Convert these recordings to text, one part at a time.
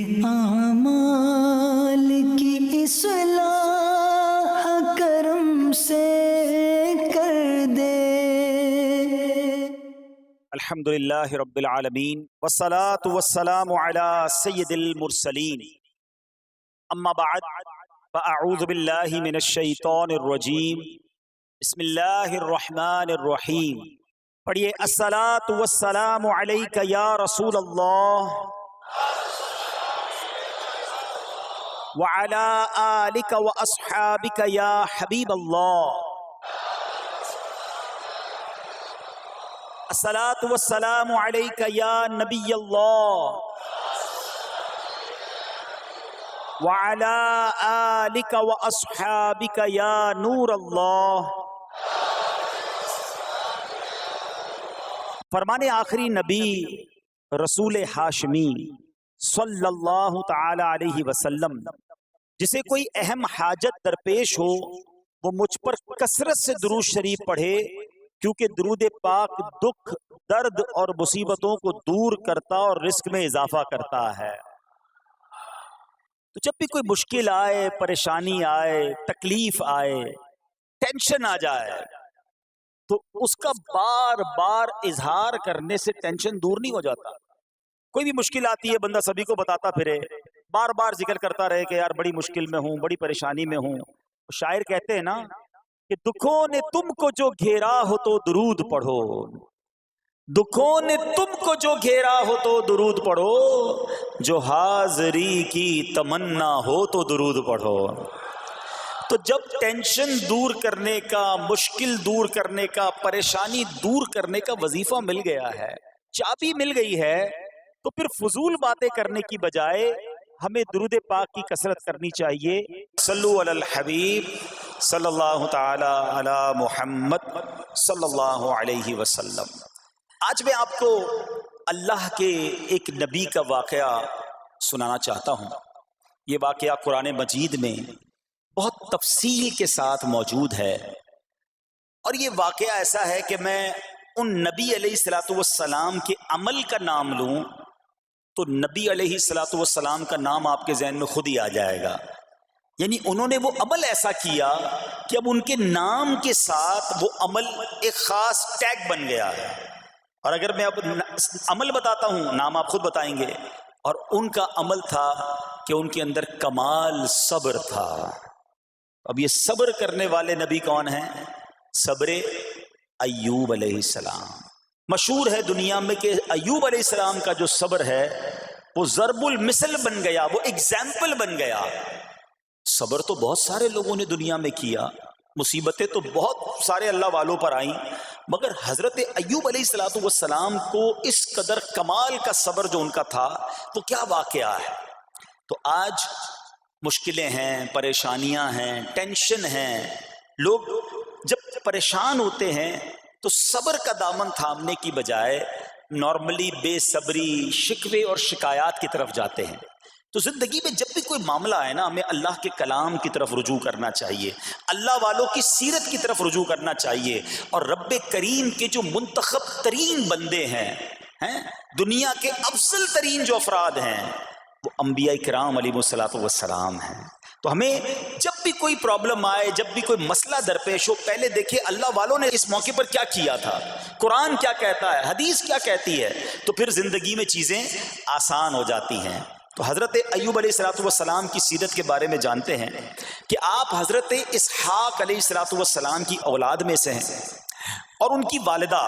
اعمال کی اصلاح کرم سے کر دے۔ الحمدللہ رب العالمین والصلاة والسلام علی سید المرسلین، اما بعد فاعوذ باللہ من الشیطان الرجیم، بسم اللہ الرحمن الرحیم۔ پڑھیے الصلاة والسلام علیک یا رسول اللہ وعلی آلک واصحابک یا حبیب اللہ۔ الصلاة والسلام علیک یا نبی اللہ وعلی آلک واصحابک یا نور اللہ۔ فرمان آخری نبی رسول ہاشمی صلی اللہ تعالی علیہ وسلم، جسے کوئی اہم حاجت درپیش ہو وہ مجھ پر کثرت سے درود شریف پڑھے، کیونکہ درود پاک دکھ، درد اور مصیبتوں کو دور کرتا اور رزق میں اضافہ کرتا ہے۔ تو جب بھی کوئی مشکل آئے، پریشانی آئے، تکلیف آئے، ٹینشن آ جائے، تو اس کا بار بار اظہار کرنے سے ٹینشن دور نہیں ہو جاتا۔ کوئی بھی مشکل آتی ہے بندہ سبھی کو بتاتا پھرے، بار بار ذکر کرتا رہے کہ یار بڑی مشکل میں ہوں، بڑی پریشانی میں ہوں۔ شاعر کہتے ہیں نا کہ دکھوں نے تم کو جو گھیرا ہو تو درود پڑھو، دکھوں نے تم کو جو گھیرا ہو تو درود پڑھو، جو حاضری کی تمنا ہو تو درود پڑھو۔ تو جب ٹینشن دور کرنے کا، مشکل دور کرنے کا، پریشانی دور کرنے کا وظیفہ مل گیا ہے، چابی مل گئی ہے، تو پھر فضول باتیں کرنے کی بجائے ہمیں درود پاک کی کثرت کرنی چاہیے۔ صلو علی الحبیب صلی اللہ تعالی علی محمد صلی اللہ علیہ وسلم۔ آج میں آپ کو اللہ کے ایک نبی کا واقعہ سنانا چاہتا ہوں۔ یہ واقعہ قرآن مجید میں بہت تفصیل کے ساتھ موجود ہے، اور یہ واقعہ ایسا ہے کہ میں ان نبی علیہ الصلوۃ والسلام کے عمل کا نام لوں تو نبی علیہ الصلوۃ والسلام کا نام آپ کے ذہن میں خود ہی آ جائے گا۔ یعنی انہوں نے وہ عمل ایسا کیا کہ اب ان کے نام کے ساتھ وہ عمل ایک خاص ٹیگ بن گیا ہے۔ اور اگر میں اب عمل بتاتا ہوں، نام آپ خود بتائیں گے، اور ان کا عمل تھا کہ ان کے اندر کمال صبر تھا۔ اب یہ صبر کرنے والے نبی کون ہیں؟ صبر ایوب علیہ السلام۔ مشہور ہے دنیا میں کہ ایوب علیہ السلام کا جو صبر ہے وہ ضرب المثل بن گیا، وہ ایگزامپل بن گیا۔ صبر تو بہت سارے لوگوں نے دنیا میں کیا، مصیبتیں تو بہت سارے اللہ والوں پر آئیں، مگر حضرت ایوب علیہ السلام کو اس قدر کمال کا صبر جو ان کا تھا، تو کیا واقعہ ہے۔ تو آج مشکلیں ہیں، پریشانیاں ہیں، ٹینشن ہیں، لوگ جب پریشان ہوتے ہیں تو صبر کا دامن تھامنے کی بجائے نارملی بے صبری، شکوے اور شکایات کی طرف جاتے ہیں۔ تو زندگی میں جب بھی کوئی معاملہ آئے نا، ہمیں اللہ کے کلام کی طرف رجوع کرنا چاہیے، اللہ والوں کی سیرت کی طرف رجوع کرنا چاہیے، اور رب کریم کے جو منتخب ترین بندے ہیں، دنیا کے افضل ترین جو افراد ہیں، وہ انبیاء کرام علیہ السلام ہیں۔ تو ہمیں جب بھی کوئی پرابلم آئے، جب بھی کوئی مسئلہ درپیش ہو، پہلے دیکھیں اللہ والوں نے اس موقع پر کیا کیا تھا، قرآن کیا کہتا ہے، حدیث کیا کہتی ہے، تو پھر زندگی میں چیزیں آسان ہو جاتی ہیں۔ تو حضرت ایوب علیہ السلام کی سیرت کے بارے میں جانتے ہیں کہ آپ حضرت اسحاق علیہ السلام کی اولاد میں سے ہیں، اور ان کی والدہ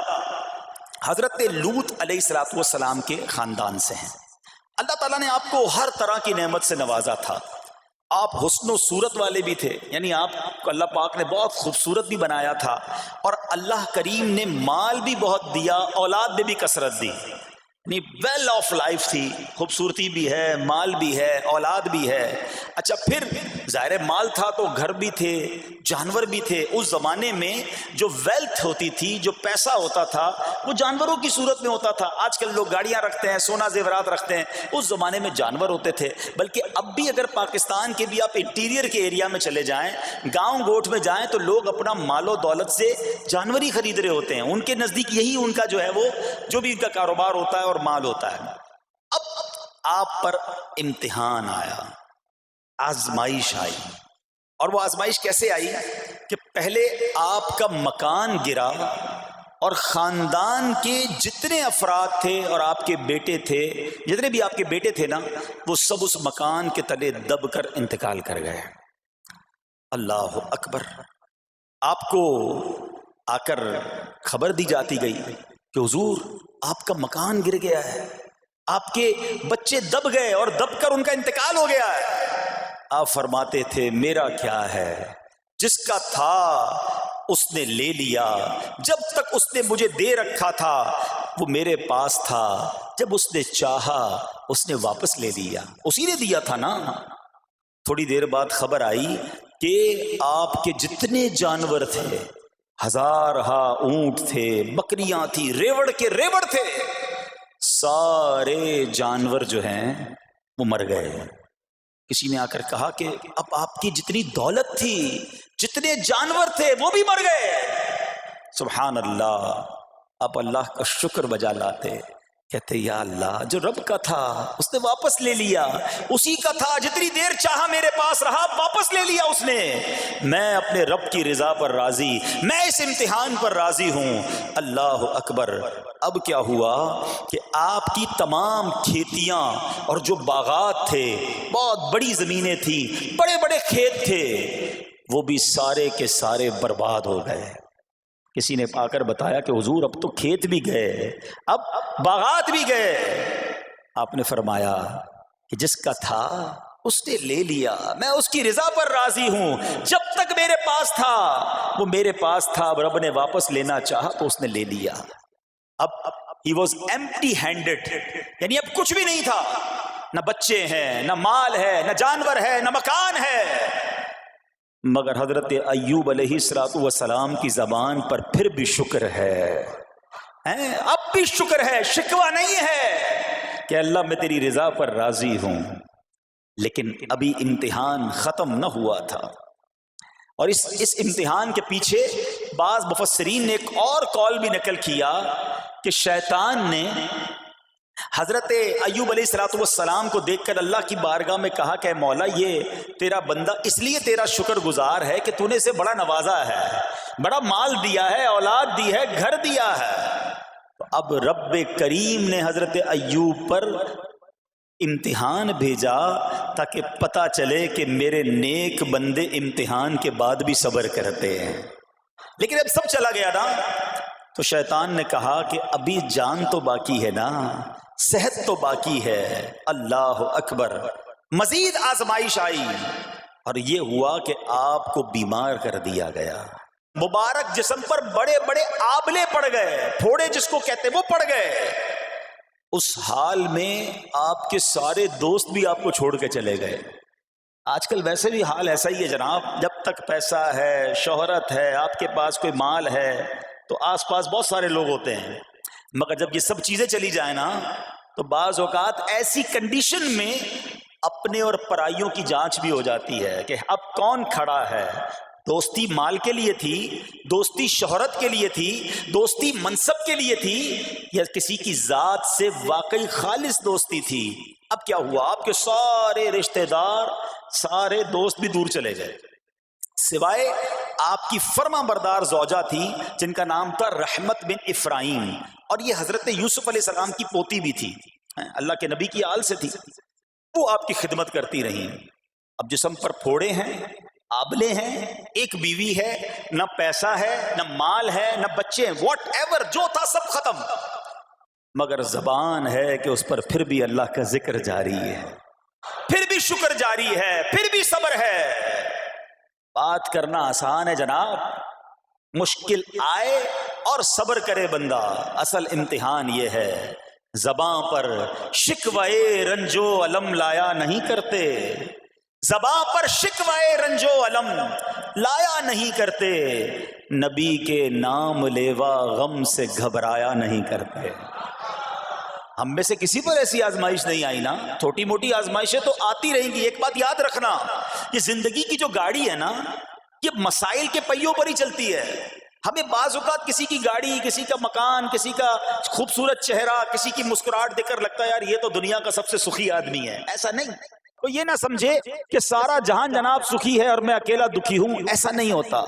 حضرت لوط علیہ السلام کے خاندان سے ہیں۔ اللہ تعالیٰ نے آپ کو ہر طرح کی نعمت سے نوازا تھا۔ آپ حسن و صورت والے بھی تھے، یعنی آپ کو اللہ پاک نے بہت خوبصورت بھی بنایا تھا، اور اللہ کریم نے مال بھی بہت دیا، اولاد میں بھی کثرت دی، یعنی ویل آف لائف تھی، خوبصورتی بھی ہے، مال بھی ہے، اولاد بھی ہے۔ اچھا، پھر ظاہر مال تھا تو گھر بھی تھے، جانور بھی تھے۔ اس زمانے میں جو ویلتھ ہوتی تھی، جو پیسہ ہوتا تھا، وہ جانوروں کی صورت میں ہوتا تھا۔ آج کل لوگ گاڑیاں رکھتے ہیں، سونا زیورات رکھتے ہیں، اس زمانے میں جانور ہوتے تھے۔ بلکہ اب بھی اگر پاکستان کے بھی آپ انٹیریئر کے ایریا میں چلے جائیں، گاؤں گوٹھ میں جائیں، تو لوگ اپنا مال و دولت سے جانور ہی خرید رہے ہوتے ہیں۔ ان کے نزدیک یہی ان کا جو ہے وہ جو بھی ان کا کاروبار ہوتا ہے اور مال ہوتا ہے۔ اب آپ پر امتحان آیا، آزمائش آئی. اور وہ آزمائش کیسے آئی کہ پہلے آپ کا مکان گرا اور خاندان کے جتنے افراد تھے اور آپ کے بیٹے تھے، جتنے بھی آپ کے بیٹے تھے نا، وہ سب اس مکان کے تلے دب کر انتقال کر گئے. اللہ اکبر. آپ کو آ کر خبر دی جاتی گئی کہ حضور آپ کا مکان گر گیا ہے، آپ کے بچے دب گئے اور دب کر ان کا انتقال ہو گیا ہے. آپ فرماتے تھے میرا کیا ہے، جس کا تھا اس نے لے لیا. جب تک اس نے مجھے دے رکھا تھا وہ میرے پاس تھا، جب اس نے چاہا اس نے واپس لے لیا. اسی نے دیا تھا نا. تھوڑی دیر بعد خبر آئی کہ آپ کے جتنے جانور تھے، ہزارہا اونٹ تھے، بکریاں تھی، ریوڑ کے ریوڑ تھے، سارے جانور جو ہیں وہ مر گئے. کسی نے آ کر کہا کہ اب آپ کی جتنی دولت تھی، جتنے جانور تھے وہ بھی مر گئے. سبحان اللہ. آپ اللہ کا شکر بجا لاتے، کہتے یا اللہ جو رب کا تھا اس نے واپس لے لیا، اسی کا تھا، جتنی دیر چاہا میرے پاس رہا، واپس لے لیا اس نے. میں اپنے رب کی رضا پر راضی، میں اس امتحان پر راضی ہوں. اللہ اکبر. اب کیا ہوا کہ آپ کی تمام کھیتیاں اور جو باغات تھے، بہت بڑی زمینیں تھیں، بڑے بڑے کھیت تھے، وہ بھی سارے کے سارے برباد ہو گئے. کسی نے آ کر بتایا کہ حضور اب تو کھیت بھی گئے، اب باغات بھی گئے. آپ نے فرمایا کہ جس کا تھا اس نے لے لیا، میں اس کی رضا پر راضی ہوں. جب تک میرے پاس تھا وہ میرے پاس تھا، اب رب نے واپس لینا چاہا تو اس نے لے لیا. اب he was empty handed، یعنی اب کچھ بھی نہیں تھا، نہ بچے ہیں، نہ مال ہے، نہ جانور ہے، نہ مکان ہے. مگر حضرت ایوب علیہ السلام کی زبان پر پھر بھی شکر ہے، اب بھی شکر ہے، شکوہ نہیں ہے کہ اللہ میں تیری رضا پر راضی ہوں. لیکن ابھی امتحان ختم نہ ہوا تھا. اور اس امتحان کے پیچھے بعض مفسرین نے ایک اور قول بھی نقل کیا کہ شیطان نے حضرت ایوب علیہ السلام کو دیکھ کر اللہ کی بارگاہ میں کہا کہ مولا یہ تیرا بندہ اس لیے تیرا شکر گزار ہے کہ تو نے اسے بڑا نوازا ہے، بڑا مال دیا ہے، اولاد دی ہے، گھر دیا ہے. تو اب رب کریم نے حضرت ایوب پر امتحان بھیجا تاکہ پتہ چلے کہ میرے نیک بندے امتحان کے بعد بھی صبر کرتے ہیں. لیکن اب سب چلا گیا نا، تو شیطان نے کہا کہ ابھی جان تو باقی ہے نا، صحت تو باقی ہے. اللہ اکبر. مزید آزمائش آئی اور یہ ہوا کہ آپ کو بیمار کر دیا گیا. مبارک جسم پر بڑے بڑے آبلے پڑ گئے، پھوڑے جس کو کہتے وہ پڑ گئے. اس حال میں آپ کے سارے دوست بھی آپ کو چھوڑ کے چلے گئے. آج کل ویسے بھی حال ایسا ہی ہے جناب، جب تک پیسہ ہے، شہرت ہے، آپ کے پاس کوئی مال ہے تو آس پاس بہت سارے لوگ ہوتے ہیں. مگر جب یہ سب چیزیں چلی جائیں نا تو بعض اوقات ایسی کنڈیشن میں اپنے اور پرائیوں کی جانچ بھی ہو جاتی ہے کہ اب کون کھڑا ہے. دوستی مال کے لیے تھی، دوستی شہرت کے لیے تھی، دوستی منصب کے لیے تھی، یا کسی کی ذات سے واقعی خالص دوستی تھی. اب کیا ہوا، آپ کے سارے رشتہ دار، سارے دوست بھی دور چلے گئے، سوائے آپ کی فرما بردار زوجہ تھی جن کا نام تھا رحمت بن افراہیم، اور یہ حضرت یوسف علیہ السلام کی پوتی بھی تھی، اللہ کے نبی کی آل سے تھی. وہ آپ کی خدمت کرتی رہی. اب جسم پر پھوڑے ہیں، آبلے ہیں، ایک بیوی ہے، نہ پیسہ ہے، نہ مال ہے، نہ بچے ہیں، واٹ ایور جو تھا سب ختم. مگر زبان ہے کہ اس پر پھر بھی اللہ کا ذکر جاری ہے، پھر بھی شکر جاری ہے، پھر بھی صبر ہے. بات کرنا آسان ہے جناب، مشکل آئے اور صبر کرے بندہ. اصل امتحان یہ ہے، زباں پر شکوائے رنجو علم لایا نہیں کرتے، زباں پر شکوائے رنجو علم لایا نہیں کرتے، نبی کے نام لیوا غم سے گھبرایا نہیں کرتے. ہم میں سے کسی پر ایسی آزمائش نہیں آئی نا. چھوٹی موٹی آزمائشیں تو آتی رہیں گی. ایک بات یاد رکھنا، یہ زندگی کی جو گاڑی ہے نا، یہ مسائل کے پہیوں پر ہی چلتی ہے. ہمیں بعض اوقات کسی کی گاڑی، کسی کا مکان، کسی کا خوبصورت چہرہ، کسی کی مسکراہٹ دیکھ کر لگتا ہے یار یہ تو دنیا کا سب سے سخی آدمی ہے. ایسا نہیں. تو یہ نہ سمجھے کہ سارا جہان جناب سخی ہے اور میں اکیلا دکھی ہوں. ایسا نہیں ہوتا،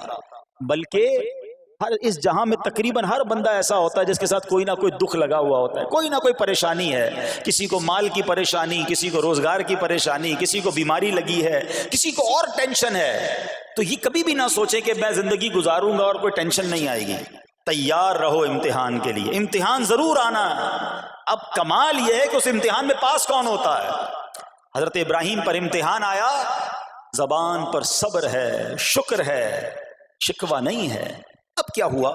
بلکہ ہر اس جہاں میں تقریباً ہر بندہ ایسا ہوتا ہے جس کے ساتھ کوئی نہ کوئی دکھ لگا ہوا ہوتا ہے، کوئی نہ کوئی پریشانی ہے. کسی کو مال کی پریشانی، کسی کو روزگار کی پریشانی، کسی کو بیماری لگی ہے، کسی کو اور ٹینشن ہے. تو یہ کبھی بھی نہ سوچے کہ میں زندگی گزاروں گا اور کوئی ٹینشن نہیں آئے گی. تیار رہو امتحان کے لیے، امتحان ضرور آنا ہے. اب کمال یہ ہے کہ اس امتحان میں پاس کون ہوتا ہے. حضرت ابراہیم پر امتحان آیا، زبان پر صبر ہے، شکر ہے، شکوہ نہیں ہے. اب کیا ہوا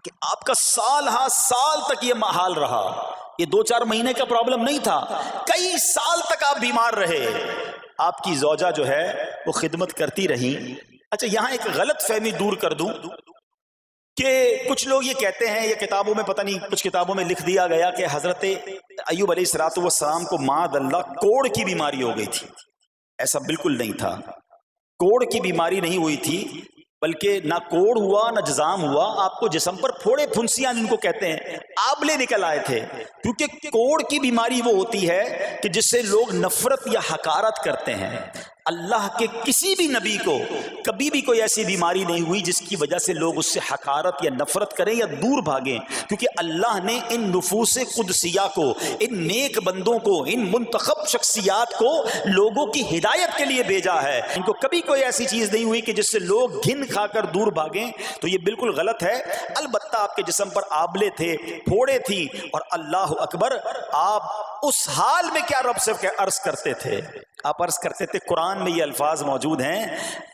کہ آپ کا سال ہاں سال تک یہ محال رہا. یہ 2-4 مہینے کا پرابلم نہیں تھا، کئی سال تک آپ بیمار رہے. آپ کی زوجہ جو ہے وہ خدمت کرتی رہی. اچھا یہاں ایک غلط فہمی دور کر دوں کہ کچھ لوگ یہ کہتے ہیں، یہ کتابوں میں پتہ نہیں کچھ کتابوں میں لکھ دیا گیا کہ حضرت ایوب علیہ السلام کو معاذ اللہ کوڑ کی بیماری ہو گئی تھی. ایسا بالکل نہیں تھا. کوڑ کی بیماری نہیں ہوئی تھی، بلکہ نہ کوڑ ہوا نہ جزام ہوا. آپ کو جسم پر پھوڑے پھنسیاں جن کو کہتے ہیں آبلے نکل آئے تھے. کیونکہ کوڑ کی بیماری وہ ہوتی ہے کہ جس سے لوگ نفرت یا حقارت کرتے ہیں. اللہ کے کسی بھی نبی کو کبھی بھی کوئی ایسی بیماری نہیں ہوئی جس کی وجہ سے لوگ اس سے حقارت یا نفرت کریں یا دور بھاگیں. کیونکہ اللہ نے ان نفوس قدسیہ کو، ان نیک بندوں کو، ان منتخب شخصیات کو لوگوں کی ہدایت کے لیے بھیجا ہے. ان کو کبھی کوئی ایسی چیز نہیں ہوئی کہ جس سے لوگ گھن کھا کر دور بھاگیں. تو یہ بالکل غلط ہے. البتہ آپ کے جسم پر آبلے تھے، پھوڑے تھی، اور اللہ اکبر آپ اس حال میں کیا رب سے عرض کرتے تھے؟ آپ عرض کرتے تھے، قرآن میں یہ الفاظ موجود ہیں،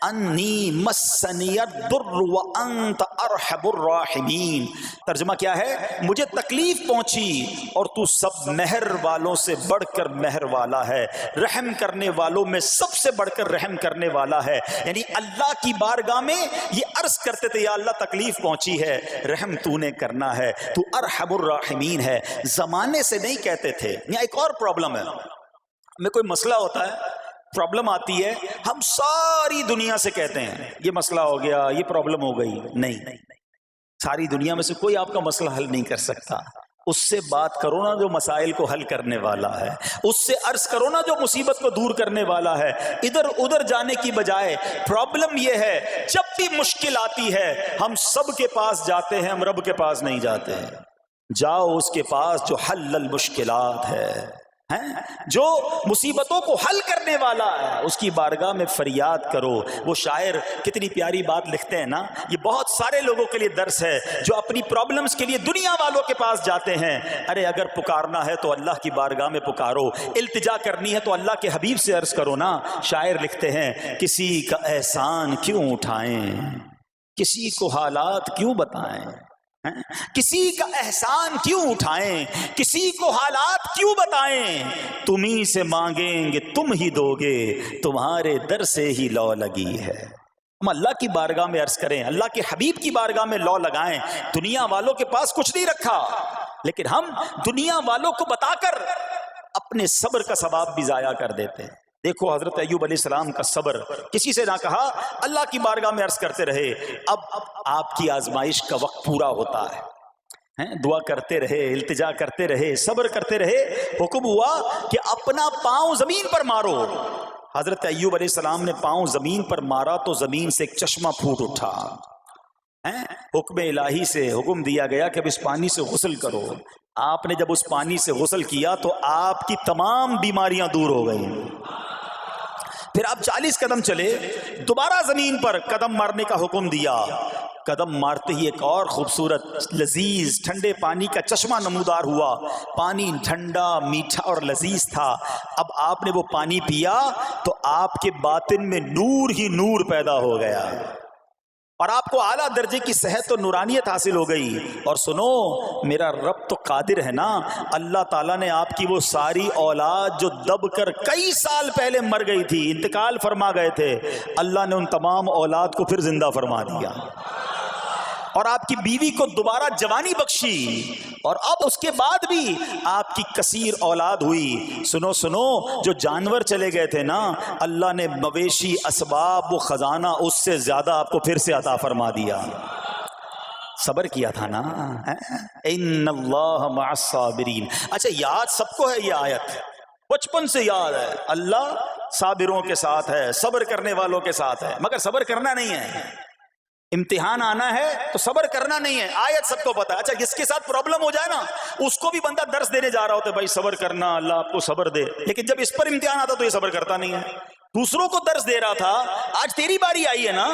انی مسنی الضر وانت ارحم الراحمین. ترجمہ کیا ہے؟ مجھے تکلیف پہنچی اور تو سب مہر والوں سے بڑھ کر مہر والا ہے، رحم کرنے والوں میں سب سے بڑھ کر رحم کرنے والا ہے. یعنی اللہ کی بارگاہ میں یہ عرض کرتے تھے، یا اللہ تکلیف پہنچی ہے، رحم تو نے کرنا ہے، تو ارحم الراحمین ہے. زمانے سے نہیں کہتے تھے. یہاں ایک اور پرابلم ہے. میں کوئی مسئلہ ہوتا ہے، پرابلم آتی ہے، ہم ساری دنیا سے کہتے ہیں یہ مسئلہ ہو گیا، یہ پرابلم ہو گئی. نہیں، ساری دنیا میں سے کوئی آپ کا مسئلہ حل نہیں کر سکتا. اس سے بات کرو نا جو مسائل کو حل کرنے والا ہے، اس سے عرض کرو نا جو مصیبت کو دور کرنے والا ہے. ادھر ادھر جانے کی بجائے پرابلم یہ ہے جب بھی مشکل آتی ہے ہم سب کے پاس جاتے ہیں، ہم رب کے پاس نہیں جاتے ہیں. جاؤ اس کے پاس جو حل المشکلات ہے، جو مصیبتوں کو حل کرنے والا ہے، اس کی بارگاہ میں فریاد کرو. وہ شاعر کتنی پیاری بات لکھتے ہیں نا، یہ بہت سارے لوگوں کے لیے درس ہے جو اپنی پرابلمز کے لیے دنیا والوں کے پاس جاتے ہیں. ارے اگر پکارنا ہے تو اللہ کی بارگاہ میں پکارو، التجا کرنی ہے تو اللہ کے حبیب سے عرض کرو نا. شاعر لکھتے ہیں، کسی کا احسان کیوں اٹھائیں، کسی کو حالات کیوں بتائیں، کسی کا احسان کیوں اٹھائیں، کسی کو حالات کیوں بتائیں. تمہیں سے مانگیں گے تم ہی دو گے، تمہارے در سے ہی لو لگی ہے. ہم اللہ کی بارگاہ میں عرض کریں، اللہ کے حبیب کی بارگاہ میں لو لگائیں. دنیا والوں کے پاس کچھ نہیں رکھا، لیکن ہم دنیا والوں کو بتا کر اپنے صبر کا ثواب بھی ضائع کر دیتے ہیں. دیکھو حضرت ایوب علیہ السلام کا صبر، کسی سے نہ کہا، اللہ کی بارگاہ میں عرض کرتے رہے. اب آپ کی آزمائش کا وقت پورا ہوتا ہے، دعا کرتے رہے، التجا کرتے رہے، صبر کرتے رہے. حکم ہوا کہ اپنا پاؤں زمین پر مارو. حضرت ایوب علیہ السلام نے پاؤں زمین پر مارا تو زمین سے ایک چشمہ پھوٹ اٹھا. حکم الہی سے حکم دیا گیا کہ اب اس پانی سے غسل کرو. آپ نے جب اس پانی سے غسل کیا تو آپ کی تمام بیماریاں دور ہو گئیں. پھر آپ 40 قدم چلے، دوبارہ زمین پر قدم مارنے کا حکم دیا. قدم مارتے ہی ایک اور خوبصورت لذیذ ٹھنڈے پانی کا چشمہ نمودار ہوا. پانی ٹھنڈا، میٹھا اور لذیذ تھا. اب آپ نے وہ پانی پیا تو آپ کے باطن میں نور ہی نور پیدا ہو گیا اور آپ کو اعلیٰ درجے کی صحت و نورانیت حاصل ہو گئی. اور سنو، میرا رب تو قادر ہے نا. اللہ تعالیٰ نے آپ کی وہ ساری اولاد جو دب کر کئی سال پہلے مر گئی تھی، انتقال فرما گئے تھے، اللہ نے ان تمام اولاد کو پھر زندہ فرما دیا اور آپ کی بیوی کو دوبارہ جوانی بخشی، اور اب اس کے بعد بھی آپ کی کثیر اولاد ہوئی. سنو سنو، جو جانور چلے گئے تھے نا، اللہ نے مویشی، اسباب و خزانہ اس سے زیادہ آپ کو پھر سے عطا فرما دیا. صبر کیا تھا نا. ان اللہ مع الصابرین. اچھا یاد سب کو ہے یہ آیت, بچپن سے یاد ہے, اللہ صابروں کے ساتھ ہے, صبر کرنے والوں کے ساتھ ہے, مگر صبر کرنا نہیں ہے. امتحان آنا ہے تو صبر کرنا نہیں ہے, آیت سب کو پتا ہے. اچھا جس کے ساتھ پرابلم ہو جائے نا اس کو بھی بندہ درس دینے جا رہا ہوتا ہے, بھائی صبر کرنا, اللہ آپ کو صبر دے, لیکن جب اس پر امتحان آتا تو یہ صبر کرتا نہیں ہے. دوسروں کو درس دے رہا تھا, آج تیری باری آئی ہے نا,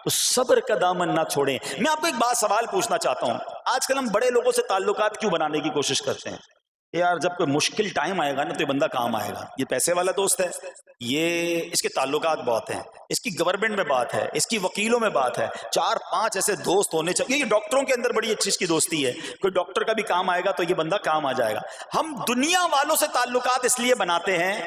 تو صبر کا دامن نہ چھوڑیں. میں آپ کو ایک بات سوال پوچھنا چاہتا ہوں. آج کل ہم بڑے لوگوں سے تعلقات کیوں بنانے کی کوشش کرتے ہیں؟ یار جب کوئی مشکل ٹائم آئے گا نا تو یہ بندہ کام آئے گا, یہ پیسے والا دوست ہے, یہ اس کے تعلقات بہت ہیں, اس کی گورنمنٹ میں بات ہے, اس کی وکیلوں میں بات ہے, 4-5 ایسے دوست ہونے چاہیے. یہ ڈاکٹروں کے اندر بڑی اچھی اس کی دوستی ہے, کوئی ڈاکٹر کا بھی کام آئے گا تو یہ بندہ کام آ جائے گا. ہم دنیا والوں سے تعلقات اس لیے بناتے ہیں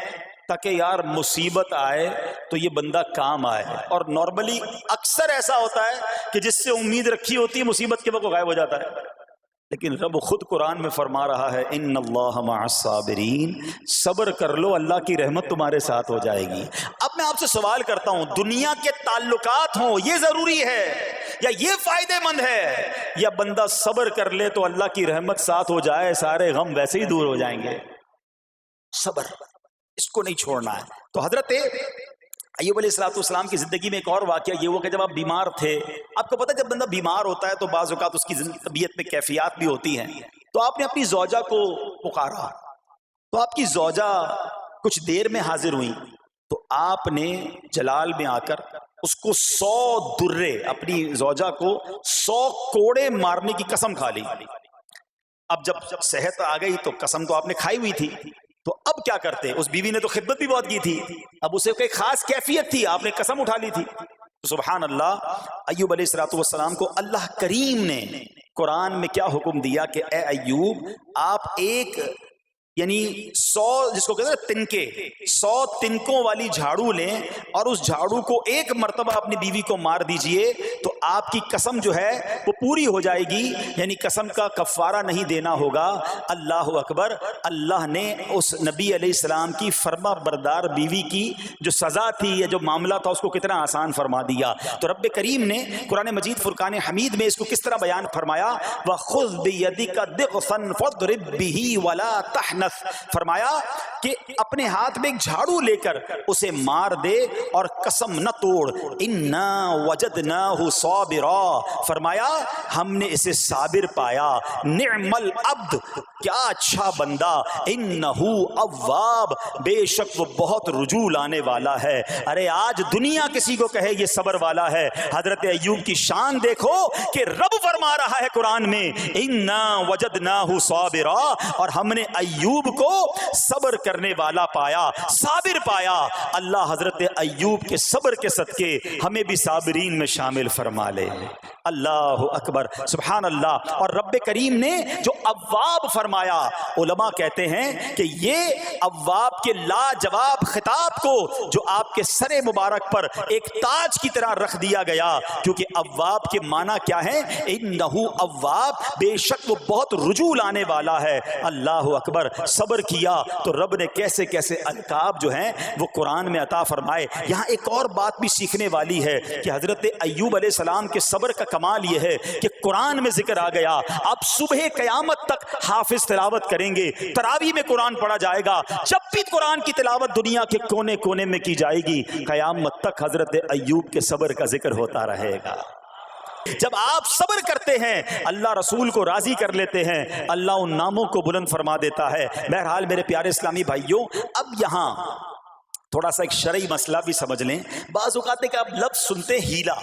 تاکہ یار مصیبت آئے تو یہ بندہ کام آئے, اور نارملی اکثر ایسا ہوتا ہے کہ جس سے امید رکھی ہوتی ہے مصیبت کے وقت غائب ہو جاتا ہے. لیکن رب خود قرآن میں فرما رہا ہے ان اللہ مع الصابرین, صبر کر لو اللہ کی رحمت تمہارے ساتھ ہو جائے گی. اب میں آپ سے سوال کرتا ہوں, دنیا کے تعلقات ہوں یہ ضروری ہے یا یہ فائدہ مند ہے, یا بندہ صبر کر لے تو اللہ کی رحمت ساتھ ہو جائے, سارے غم ویسے ہی دور ہو جائیں گے؟ صبر اس کو نہیں چھوڑنا ہے. تو حضرت ایوب علیہ السلام کی زندگی میں ایک اور واقعہ یہ ہوا کہ جب آپ بیمار تھے, آپ کو پتہ جب بندہ بیمار ہوتا ہے تو بعض اوقات اس کی طبیعت میں کیفیات بھی ہوتی ہیں, تو آپ نے اپنی زوجہ کو پکارا, تو آپ کی زوجہ کچھ دیر میں حاضر ہوئی, تو آپ نے جلال میں آ کر اس کو 100 درے, اپنی زوجہ کو 100 کوڑے مارنے کی قسم کھا لی. اب جب صحت آ گئی تو قسم تو آپ نے کھائی ہوئی تھی, تو اب کیا کرتے؟ اس بیوی نے تو خدمت بھی بہت کی تھی, اب اسے کوئی خاص کیفیت تھی, آپ نے قسم اٹھا لی تھی. سبحان اللہ, ایوب علیہ السلام کو اللہ کریم نے قرآن میں کیا حکم دیا کہ اے ایوب آپ ایک یعنی 100 جس کو کہتے ہیں تنکے 100 تنکوں والی جھاڑو لیں اور اس جھاڑو کو ایک مرتبہ اپنی بیوی کو مار دیجئے تو آپ کی قسم جو ہے وہ پوری ہو جائے گی, یعنی قسم کا کفارہ نہیں دینا ہوگا. اللہ اکبر. اللہ نے اس نبی علیہ السلام کی فرما بردار بیوی کی جو سزا تھی یا جو معاملہ تھا اس کو کتنا آسان فرما دیا. تو رب کریم نے قرآن مجید فرقان حمید میں اس کو کس طرح بیان فرمایا, وَخُذْ بِيَدِكَ ضِغْثًا فَاضْرِب بِهِ وَلَا تَحْنَثْ, فرمایا کہ اپنے ہاتھ میں ایک جھاڑو لے کر اسے مار دے اور قسم نہ توڑ. اِنَّا وَجَدْنَاهُ صَابِرًا, فرمایا ہم نے اسے صابر پایا. نعم العبد, کیا اچھا بندہ. اِنَّهُ اواب, بے شک وہ بہت رجوع لانے والا ہے. ارے آج دنیا کسی کو کہے یہ صبر والا ہے, حضرت ایوب کی شان دیکھو کہ رب فرما رہا ہے قرآن میں اِنَّا وَجَدْنَاهُ صَابِرًا, اور ہم نے ایوب کو صبر کرنے والا پایا, صابر پایا. اللہ حضرت ایوب کے صبر کے صدقے ہمیں بھی صابرین میں شامل فرما لے. اللہ اکبر, سبحان اللہ. اور رب کریم نے جو اواب فرمایا, علماء کہتے ہیں کہ یہ اواب کے لاجواب خطاب کو جو آپ کے سر مبارک پر ایک تاج کی طرح رکھ دیا گیا, کیونکہ اواب کے معنی کیا ہے؟ انہو اواب, بے شک وہ بہت رجوع لانے والا ہے. اللہ اکبر. صبر کیا تو رب نے کیسے کیسے القاب جو ہیں وہ قرآن میں عطا فرمائے. یہاں ایک اور بات بھی سیکھنے والی ہے کہ حضرت ایوب علیہ السلام کے صبر کا کمال یہ ہے کہ قرآن میں ذکر آ گیا, آپ صبح قیامت تک حافظ تلاوت کریں گے, تراویح میں قرآن پڑھا جائے گا, جب بھی قرآن کی تلاوت دنیا کے کونے کونے میں کی جائے گی, قیامت تک حضرت ایوب کے صبر کا ذکر ہوتا رہے گا. جب آپ صبر کرتے ہیں اللہ رسول کو راضی کر لیتے ہیں, اللہ ان ناموں کو بلند فرما دیتا ہے. بہرحال میرے پیارے اسلامی بھائیوں, اب یہاں تھوڑا سا ایک شرعی مسئلہ بھی سمجھ لیں. بعض اوقات ہے کہ آپ لفظ سنتے ہیلا,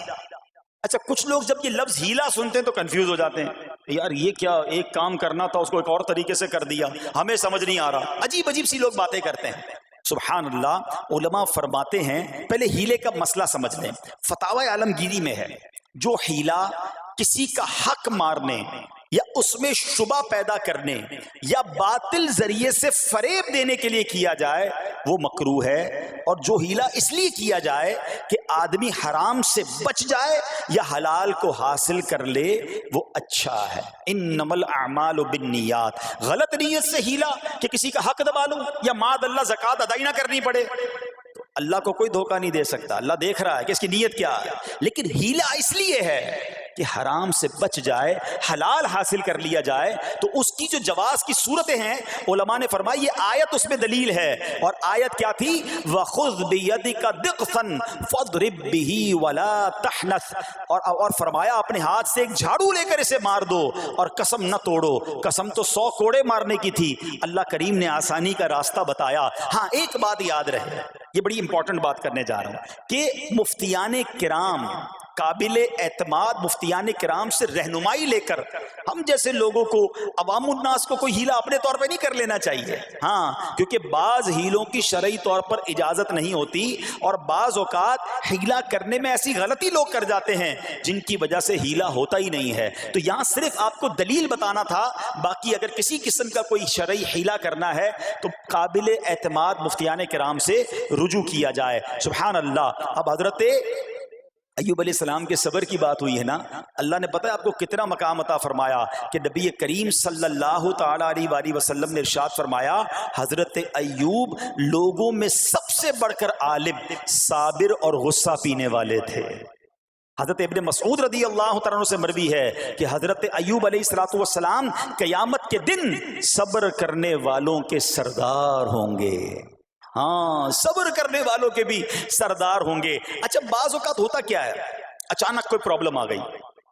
اچھا کچھ لوگ جب یہ لفظ ہیلا سنتے ہیں تو کنفیوز ہو جاتے ہیں, یار یہ کیا, ایک کام کرنا تھا اس کو ایک اور طریقے سے کر دیا, ہمیں سمجھ نہیں آ رہا. عجیب عجیب سی لوگ باتیں کرتے ہیں. سبحان اللہ. علماء فرماتے ہیں پہلے ہیلے کا مسئلہ سمجھ لیں. فتاوی عالمگیری میں ہے جو ہیلا کسی کا حق مارنے یا اس میں شبہ پیدا کرنے یا باطل ذریعے سے فریب دینے کے لیے کیا جائے وہ مکروہ ہے, اور جو ہیلا اس لیے کیا جائے کہ آدمی حرام سے بچ جائے یا حلال کو حاصل کر لے وہ اچھا ہے. انما الاعمال بالنیات, غلط نیت سے ہیلا کہ کسی کا حق دبا لو یا ماد اللہ زکوٰۃ ادائی نہ کرنی پڑے, اللہ کو کوئی دھوکہ نہیں دے سکتا, اللہ دیکھ رہا ہے کہ اس کی نیت کیا ہے. لیکن ہیلا اس لیے ہے کہ حرام سے بچ جائے، حلال حاصل کر لیا جائے، تو اس کی جو جواز کی صورتیں ہیں علماء نے فرمایا یہ آیت اس میں دلیل ہے. اور آیت کیا تھی؟ وَخُذْ بِيَدِكَ ضِغْثًا فَاضْرِبْ بِهِ وَلَا تَحْنَثْ، اور فرمایا اپنے ہاتھ سے ایک جھاڑو لے کر اسے مار دو اور قسم نہ توڑو. قسم تو 100 کوڑے مارنے کی تھی، اللہ کریم نے آسانی کا راستہ بتایا. ہاں ایک بات یاد رہے، یہ بڑی امپورٹنٹ بات کرنے جا رہا ہوں کہ مفتیان کرام، قابل اعتماد مفتیان کرام سے رہنمائی لے کر ہم جیسے لوگوں کو، عوام الناس کو کوئی ہیلا اپنے طور پہ نہیں کر لینا چاہیے. ہاں کیونکہ بعض ہیلوں کی شرعی طور پر اجازت نہیں ہوتی، اور بعض اوقات ہیلا کرنے میں ایسی غلطی لوگ کر جاتے ہیں جن کی وجہ سے ہیلا ہوتا ہی نہیں ہے. تو یہاں صرف آپ کو دلیل بتانا تھا، باقی اگر کسی قسم کا کوئی شرعی ہیلا کرنا ہے تو قابل اعتماد مفتیان کرام سے رجوع کیا جائے. سبحان اللہ. اب حضرت ایوب علیہ السلام کے صبر کی بات ہوئی ہے نا، اللہ نے پتہ ہے آپ کو کتنا مقام عطا فرمایا کہ نبی کریم صلی اللہ تعالی علیہ وآلہ وسلم نے ارشاد فرمایا حضرت ایوب لوگوں میں سب سے بڑھ کر عالم، صابر اور غصہ پینے والے تھے. حضرت ابن مسعود رضی اللہ تعالیٰ عنہ سے مروی ہے کہ حضرت ایوب علیہ السلام قیامت کے دن صبر کرنے والوں کے سردار ہوں گے. ہاں صبر کرنے والوں کے بھی سردار ہوں گے. اچھا بعض اوقات ہوتا کیا ہے، اچانک کوئی پرابلم آ گئی،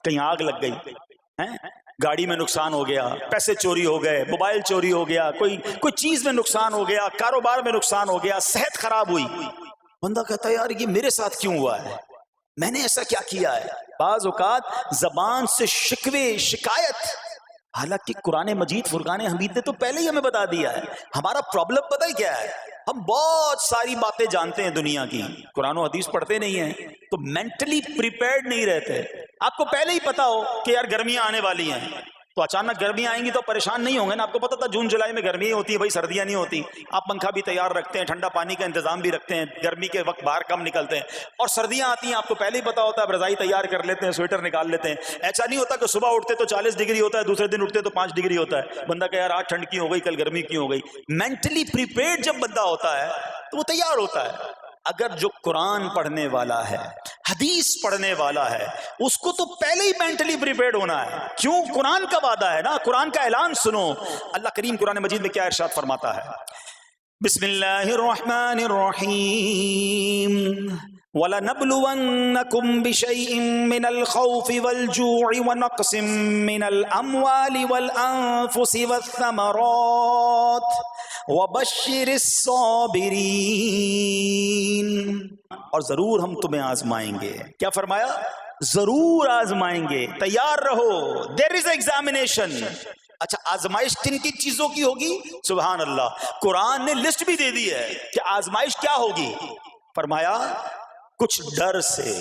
کہیں آگ لگ گئی، گاڑی میں نقصان ہو گیا، پیسے چوری ہو گئے، موبائل چوری ہو گیا، کوئی چیز میں نقصان ہو گیا، کاروبار میں نقصان ہو گیا، صحت خراب ہوئی. بندہ کہتا ہے یار یہ میرے ساتھ کیوں ہوا ہے، میں نے ایسا کیا کیا ہے. بعض اوقات زبان سے شکوے، شکایت، حالانکہ قرآن مجید فرقان حمید نے تو پہلے ہی ہمیں بتا دیا ہے. ہمارا پرابلم پتہ ہی کیا ہے، ہم بہت ساری باتیں جانتے ہیں دنیا کی، قرآن و حدیث پڑھتے نہیں ہیں، تو مینٹلی پریپیئرڈ نہیں رہتے. آپ کو پہلے ہی پتا ہو کہ یار گرمیاں آنے والی ہیں، تو اچانک گرمیاں آئیں گی تو پریشان نہیں ہوں گے نا. آپ کو پتا تھا جون جولائی میں گرمیاں ہوتی ہیں، بھائی سردیاں نہیں ہوتی. آپ پنکھا بھی تیار رکھتے ہیں، ٹھنڈا پانی کا انتظام بھی رکھتے ہیں، گرمی کے وقت باہر کم نکلتے ہیں. اور سردیاں آتی ہیں آپ کو پہلے ہی پتا ہوتا ہے، اب رضائی تیار کر لیتے ہیں، سویٹر نکال لیتے ہیں. ایسا نہیں ہوتا کہ صبح اٹھتے تو 40 ڈگری ہوتا ہے، دوسرے دن اٹھتے تو 5 ڈگری ہوتا ہے. بندہ کہ یار آج ٹھنڈ کیوں ہو گئی، کل گرمی کیوں ہو گئی. مینٹلی پریپیئرڈ جب بندہ ہوتا ہے تو وہ تیار ہوتا ہے. اگر جو قرآن پڑھنے والا ہے، حدیث پڑھنے والا ہے، اس کو تو پہلے ہی مینٹلی پریپیئرڈ ہونا ہے. کیوں؟ قرآن کا وعدہ ہے نا، قرآن کا اعلان سنو. اللہ کریم قرآن مجید میں کیا ارشاد فرماتا ہے؟ بسم اللہ الرحمن الرحیم وَلَنَبْلُوَنَّكُمْ بِشَيْءٍ مِّنَ الْخَوْفِ وَالْجُوعِ وَنَقْصٍ مِّنَ الْأَمْوَالِ وَالْأَنفُسِ وَالثَّمَرَاتِ وَبَشِّرِ الصَّابِرِينَ. اور ضرور ہم تمہیں آزمائیں گے. کیا فرمایا؟ ضرور آزمائیں گے، تیار رہو. there is examination. اچھا آزمائش کن کی چیزوں کی ہوگی؟ سبحان اللہ. قرآن نے لسٹ بھی دے دی ہے کہ آزمائش کیا ہوگی. فرمایا کچھ ڈر سے،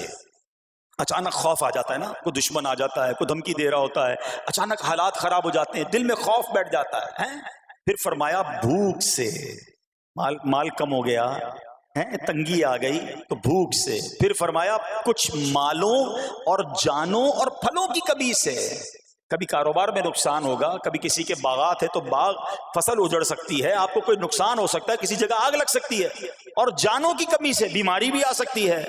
اچانک خوف آ جاتا ہے نا، کوئی دشمن آ جاتا ہے، کوئی دھمکی دے رہا ہوتا ہے، اچانک حالات خراب ہو جاتے ہیں، دل میں خوف بیٹھ جاتا ہے. پھر فرمایا بھوک سے، مال کم ہو گیا، تنگی آ گئی تو بھوک سے. پھر فرمایا کچھ مالوں اور جانوں اور پھلوں کی کمی سے. کبھی کاروبار میں نقصان ہوگا، کبھی کسی کے باغات ہے تو باغ فصل اجڑ سکتی ہے، آپ کو کوئی نقصان ہو سکتا ہے، کسی جگہ آگ لگ سکتی ہے، اور جانوں کی کمی سے بیماری بھی آ سکتی ہے.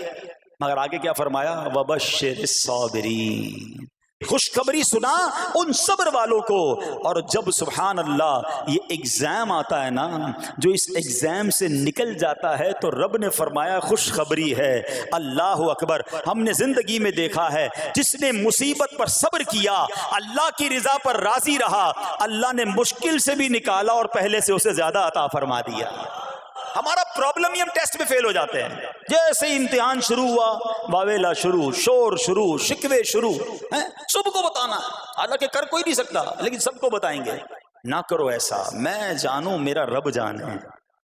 مگر آگے کیا فرمایا؟ وَبَشِّرِ الصَّابِرِينَ. خوشخبری سنا ان صبر والوں کو. اور جب سبحان اللہ یہ ایگزام آتا ہے نا، جو اس ایگزام سے نکل جاتا ہے تو رب نے فرمایا خوشخبری ہے. اللہ اکبر. ہم نے زندگی میں دیکھا ہے جس نے مصیبت پر صبر کیا، اللہ کی رضا پر راضی رہا، اللہ نے مشکل سے بھی نکالا اور پہلے سے اسے زیادہ عطا فرما دیا. ہمارا پرابلم ہی ہم ٹیسٹ میں فیل ہو جاتے ہیں. جیسے ہی امتحان شروع ہوا، واویلا شروع، شور شروع، شکوے شروع. سب کو بتانا، حالانکہ کر کوئی نہیں سکتا لیکن سب کو بتائیں گے. نہ کرو ایسا، میں جانوں میرا رب جانے،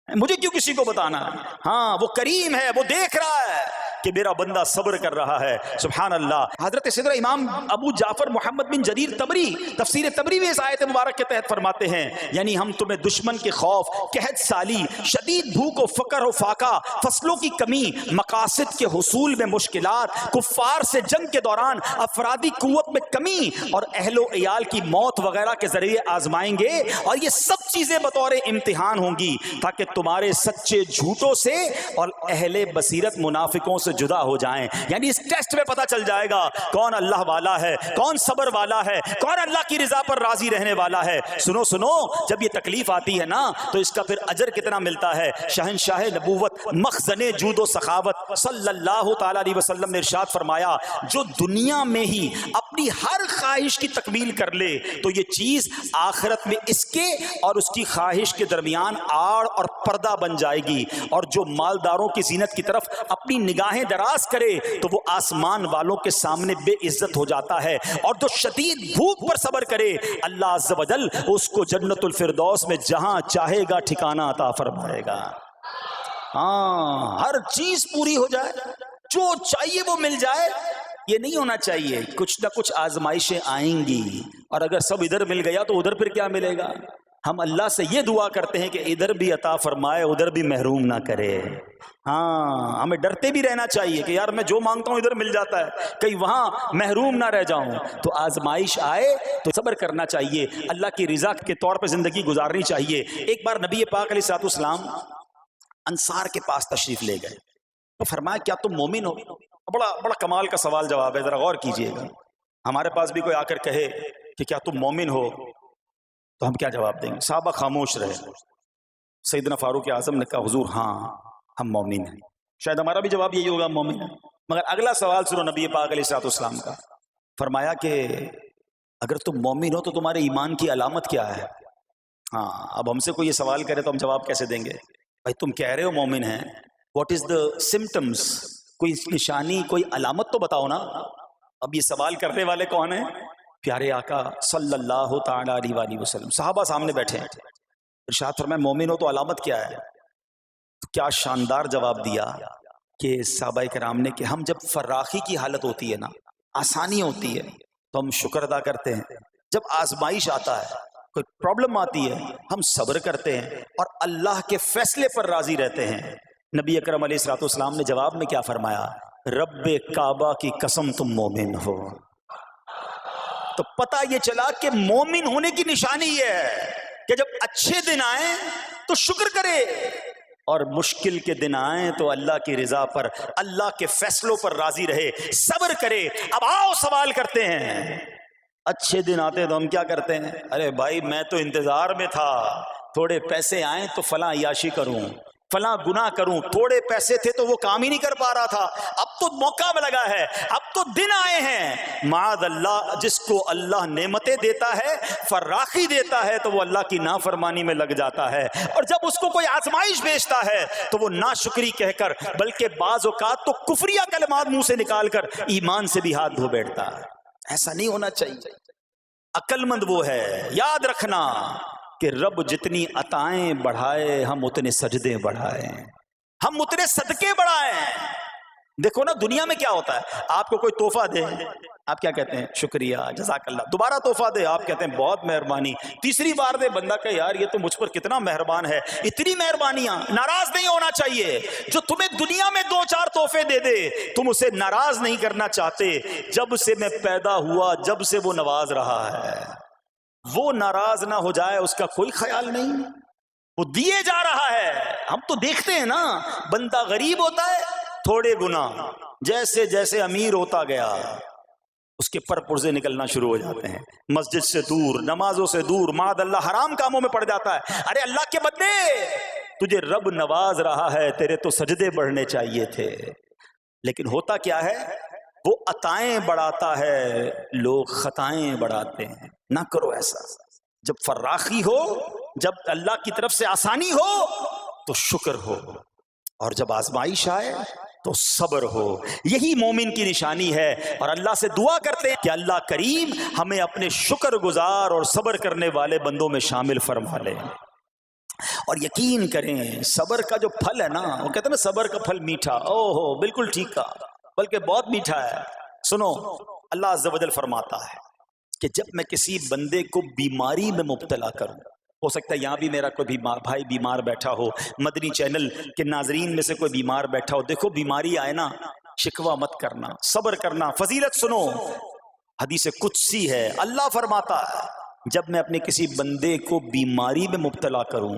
مجھے کیوں کسی کو بتانا. ہاں وہ کریم ہے، وہ دیکھ رہا ہے کہ میرا بندہ صبر کر رہا ہے. سبحان اللہ. حضرت سیدنا امام ابو جعفر محمد بن جریر طبری تفسیر طبری میں اس آیت مبارک کے تحت فرماتے ہیں، یعنی ہم تمہیں دشمن کے خوف، قحط سالی، شدید بھوک و فقر و فاقہ، فصلوں کی کمی، مقاصد کے حصول میں مشکلات، کفار سے جنگ کے دوران افرادی قوت میں کمی اور اہل و عیال کی موت وغیرہ کے ذریعے آزمائیں گے. اور یہ سب چیزیں بطور امتحان ہوں گی تاکہ تمہارے سچے جھوٹوں سے اور اہل بصیرت منافقوں سے جدا ہو جائیں. یعنی اس ٹیسٹ میں پتہ چل جائے گا کون اللہ والا ہے, کون صبر والا ہے, کون اللہ کی رضا پر راضی رہنے والا ہے. سنو سنو, جب یہ تکلیف آتی ہے نا تو اس کا پھر اجر کتنا ملتا ہے. شہنشاہ نبوت مخزن جود و سخاوت صلی اللہ تعالی علیہ وسلم نے ارشاد فرمایا, جو دنیا میں ہی اپنی ہر خواہش کی تکمیل کر لے تو یہ چیز آخرت میں اس کے اور اس کی خواہش کے درمیان آڑ اور پردہ بن جائے گی. اور جو مالداروں کی زینت کی طرف اپنی نگاہیں دراز کرے تو وہ آسمان والوں کے سامنے بے عزت ہو جاتا ہے. اور جو شدید بھوک پر صبر کرے اللہ عز و جل اس کو جنت الفردوس میں جہاں چاہے گا ٹھکانہ عطا فرمائے گا. ہاں, ہر چیز پوری ہو جائے, جو چاہیے وہ مل جائے, یہ نہیں ہونا چاہیے. کچھ نہ کچھ آزمائشیں آئیں گی, اور اگر سب ادھر مل گیا تو ادھر پھر کیا ملے گا. ہم اللہ سے یہ دعا کرتے ہیں کہ ادھر بھی عطا فرمائے, ادھر بھی محروم نہ کرے. ہاں, ہمیں ڈرتے بھی رہنا چاہیے کہ یار میں جو مانگتا ہوں ادھر مل جاتا ہے, کہیں وہاں محروم نہ رہ جاؤں. تو آزمائش آئے تو صبر کرنا چاہیے, اللہ کی رضا کے طور پہ زندگی گزارنی چاہیے. ایک بار نبی پاک علیہ الصلوۃ والسلام انصار کے پاس تشریف لے گئے تو فرمایا کیا تم مومن ہو؟ بڑا کمال کا سوال جواب ہے, ذرا غور کیجئے گا. ہمارے پاس بھی کوئی آ کر کہے کہ کیا تم مومن ہو تو ہم کیا جواب دیں گے؟ صحابہ خاموش رہے. سیدنا فاروق اعظم نے کہا حضور ہاں ہم مومن ہیں. شاید ہمارا بھی جواب یہی ہوگا, مومن ہیں. مگر اگلا سوال سنو نبی پاک علیہ الصلوۃ والسلام کا. فرمایا کہ اگر تم مومن ہو تو تمہارے ایمان کی علامت کیا ہے؟ ہاں, اب ہم سے کوئی یہ سوال کرے تو ہم جواب کیسے دیں گے؟ بھائی تم کہہ رہے ہو مومن ہیں, واٹ از دا سمٹمز, کوئی نشانی کوئی علامت تو بتاؤ نا. اب یہ سوال کرنے والے کون ہیں؟ پیارے آقا صلی اللہ تعالی علیہ وآلہ وسلم. صحابہ سامنے بیٹھے ہیں. ارشاد فرمایا مومن ہو تو علامت کیا ہے؟ کیا شاندار جواب دیا کہ صحابہ کرام نے کہ ہم جب فراخی کی حالت ہوتی ہے نا, آسانی ہوتی ہے تو ہم شکر ادا کرتے ہیں. جب آزمائش آتا ہے, کوئی پرابلم آتی ہے, ہم صبر کرتے ہیں اور اللہ کے فیصلے پر راضی رہتے ہیں. نبی اکرم علیہ الصلوۃ والسلام نے جواب میں کیا فرمایا؟ رب کعبہ کی قسم تم مومن ہو. تو پتہ یہ چلا کہ مومن ہونے کی نشانی یہ ہے کہ جب اچھے دن آئیں تو شکر کرے, اور مشکل کے دن آئیں تو اللہ کی رضا پر, اللہ کے فیصلوں پر راضی رہے, صبر کرے. اب آؤ سوال کرتے ہیں. اچھے دن آتے تو ہم کیا کرتے ہیں؟ ارے بھائی میں تو انتظار میں تھا, تھوڑے پیسے آئیں تو فلاں عیاشی کروں, فلاں گناہ کروں. تھوڑے پیسے تھے تو وہ کام ہی نہیں کر پا رہا تھا, اب تو موقع لگا ہے, اب تو دن آئے ہیں. معاذ اللہ, جس کو اللہ نعمتیں دیتا ہے, فراخی دیتا ہے, تو وہ اللہ کی نافرمانی میں لگ جاتا ہے. اور جب اس کو کوئی آزمائش بھیجتا ہے تو وہ ناشکری کہہ کر, بلکہ بعض اوقات تو کفریہ کلمات منہ سے نکال کر ایمان سے بھی ہاتھ دھو بیٹھتا ہے. ایسا نہیں ہونا چاہیے. عقل مند وہ ہے, یاد رکھنا کہ رب جتنی عطائیں بڑھائے ہم اتنے سجدے بڑھائیں, ہم اتنے صدقے بڑھائیں. دیکھو نا دنیا میں کیا ہوتا ہے, آپ کو کوئی تحفہ دے, آپ کیا کہتے ہیں؟ شکریہ, جزاک اللہ. دوبارہ تحفہ دے, آپ کہتے ہیں بہت مہربانی. تیسری بار دے, بندہ کہ یار یہ تو مجھ پر کتنا مہربان ہے. اتنی مہربانیاں. ناراض نہیں ہونا چاہیے. جو تمہیں دنیا میں 2-4 تحفے دے دے, تم اسے ناراض نہیں کرنا چاہتے. جب سے میں پیدا ہوا, جب سے وہ نواز رہا ہے, وہ ناراض نہ ہو جائے اس کا کوئی خیال نہیں. وہ دیے جا رہا ہے. ہم تو دیکھتے ہیں نا, بندہ غریب ہوتا ہے, تھوڑے گناہ, جیسے جیسے امیر ہوتا گیا اس کے پر پرزے نکلنا شروع ہو جاتے ہیں, مسجد سے دور, نمازوں سے دور, معاذ اللہ حرام کاموں میں پڑ جاتا ہے. ارے اللہ کے بندے, تجھے رب نواز رہا ہے, تیرے تو سجدے بڑھنے چاہیے تھے. لیکن ہوتا کیا ہے, وہ عطائیں بڑھاتا ہے, لوگ خطائیں بڑھاتے ہیں. نہ کرو ایسا. جب فراخی ہو, جب اللہ کی طرف سے آسانی ہو تو شکر ہو, اور جب آزمائش آئے تو صبر ہو. یہی مومن کی نشانی ہے. اور اللہ سے دعا کرتے ہیں کہ اللہ کریم ہمیں اپنے شکر گزار اور صبر کرنے والے بندوں میں شامل فرما لے. اور یقین کریں صبر کا جو پھل ہے نا, وہ کہتے ہیں نا صبر کا پھل میٹھا. او ہو, بالکل ٹھیک کہا, بلکہ بہت میٹھا ہے. سنو, اللہ عز و جل فرماتا ہے کہ جب میں کسی بندے کو بیماری میں مبتلا کروں, ہو سکتا ہے یہاں بھی میرا کوئی بھائی بیمار بیٹھا ہو, مدنی چینل کے ناظرین میں سے کوئی بیمار بیٹھا ہو. دیکھو بیماری آئے نا, شکوہ مت کرنا, صبر کرنا. فضیلت سنو, حدیث قدسی ہے, اللہ فرماتا ہے جب میں اپنے کسی بندے کو بیماری میں مبتلا کروں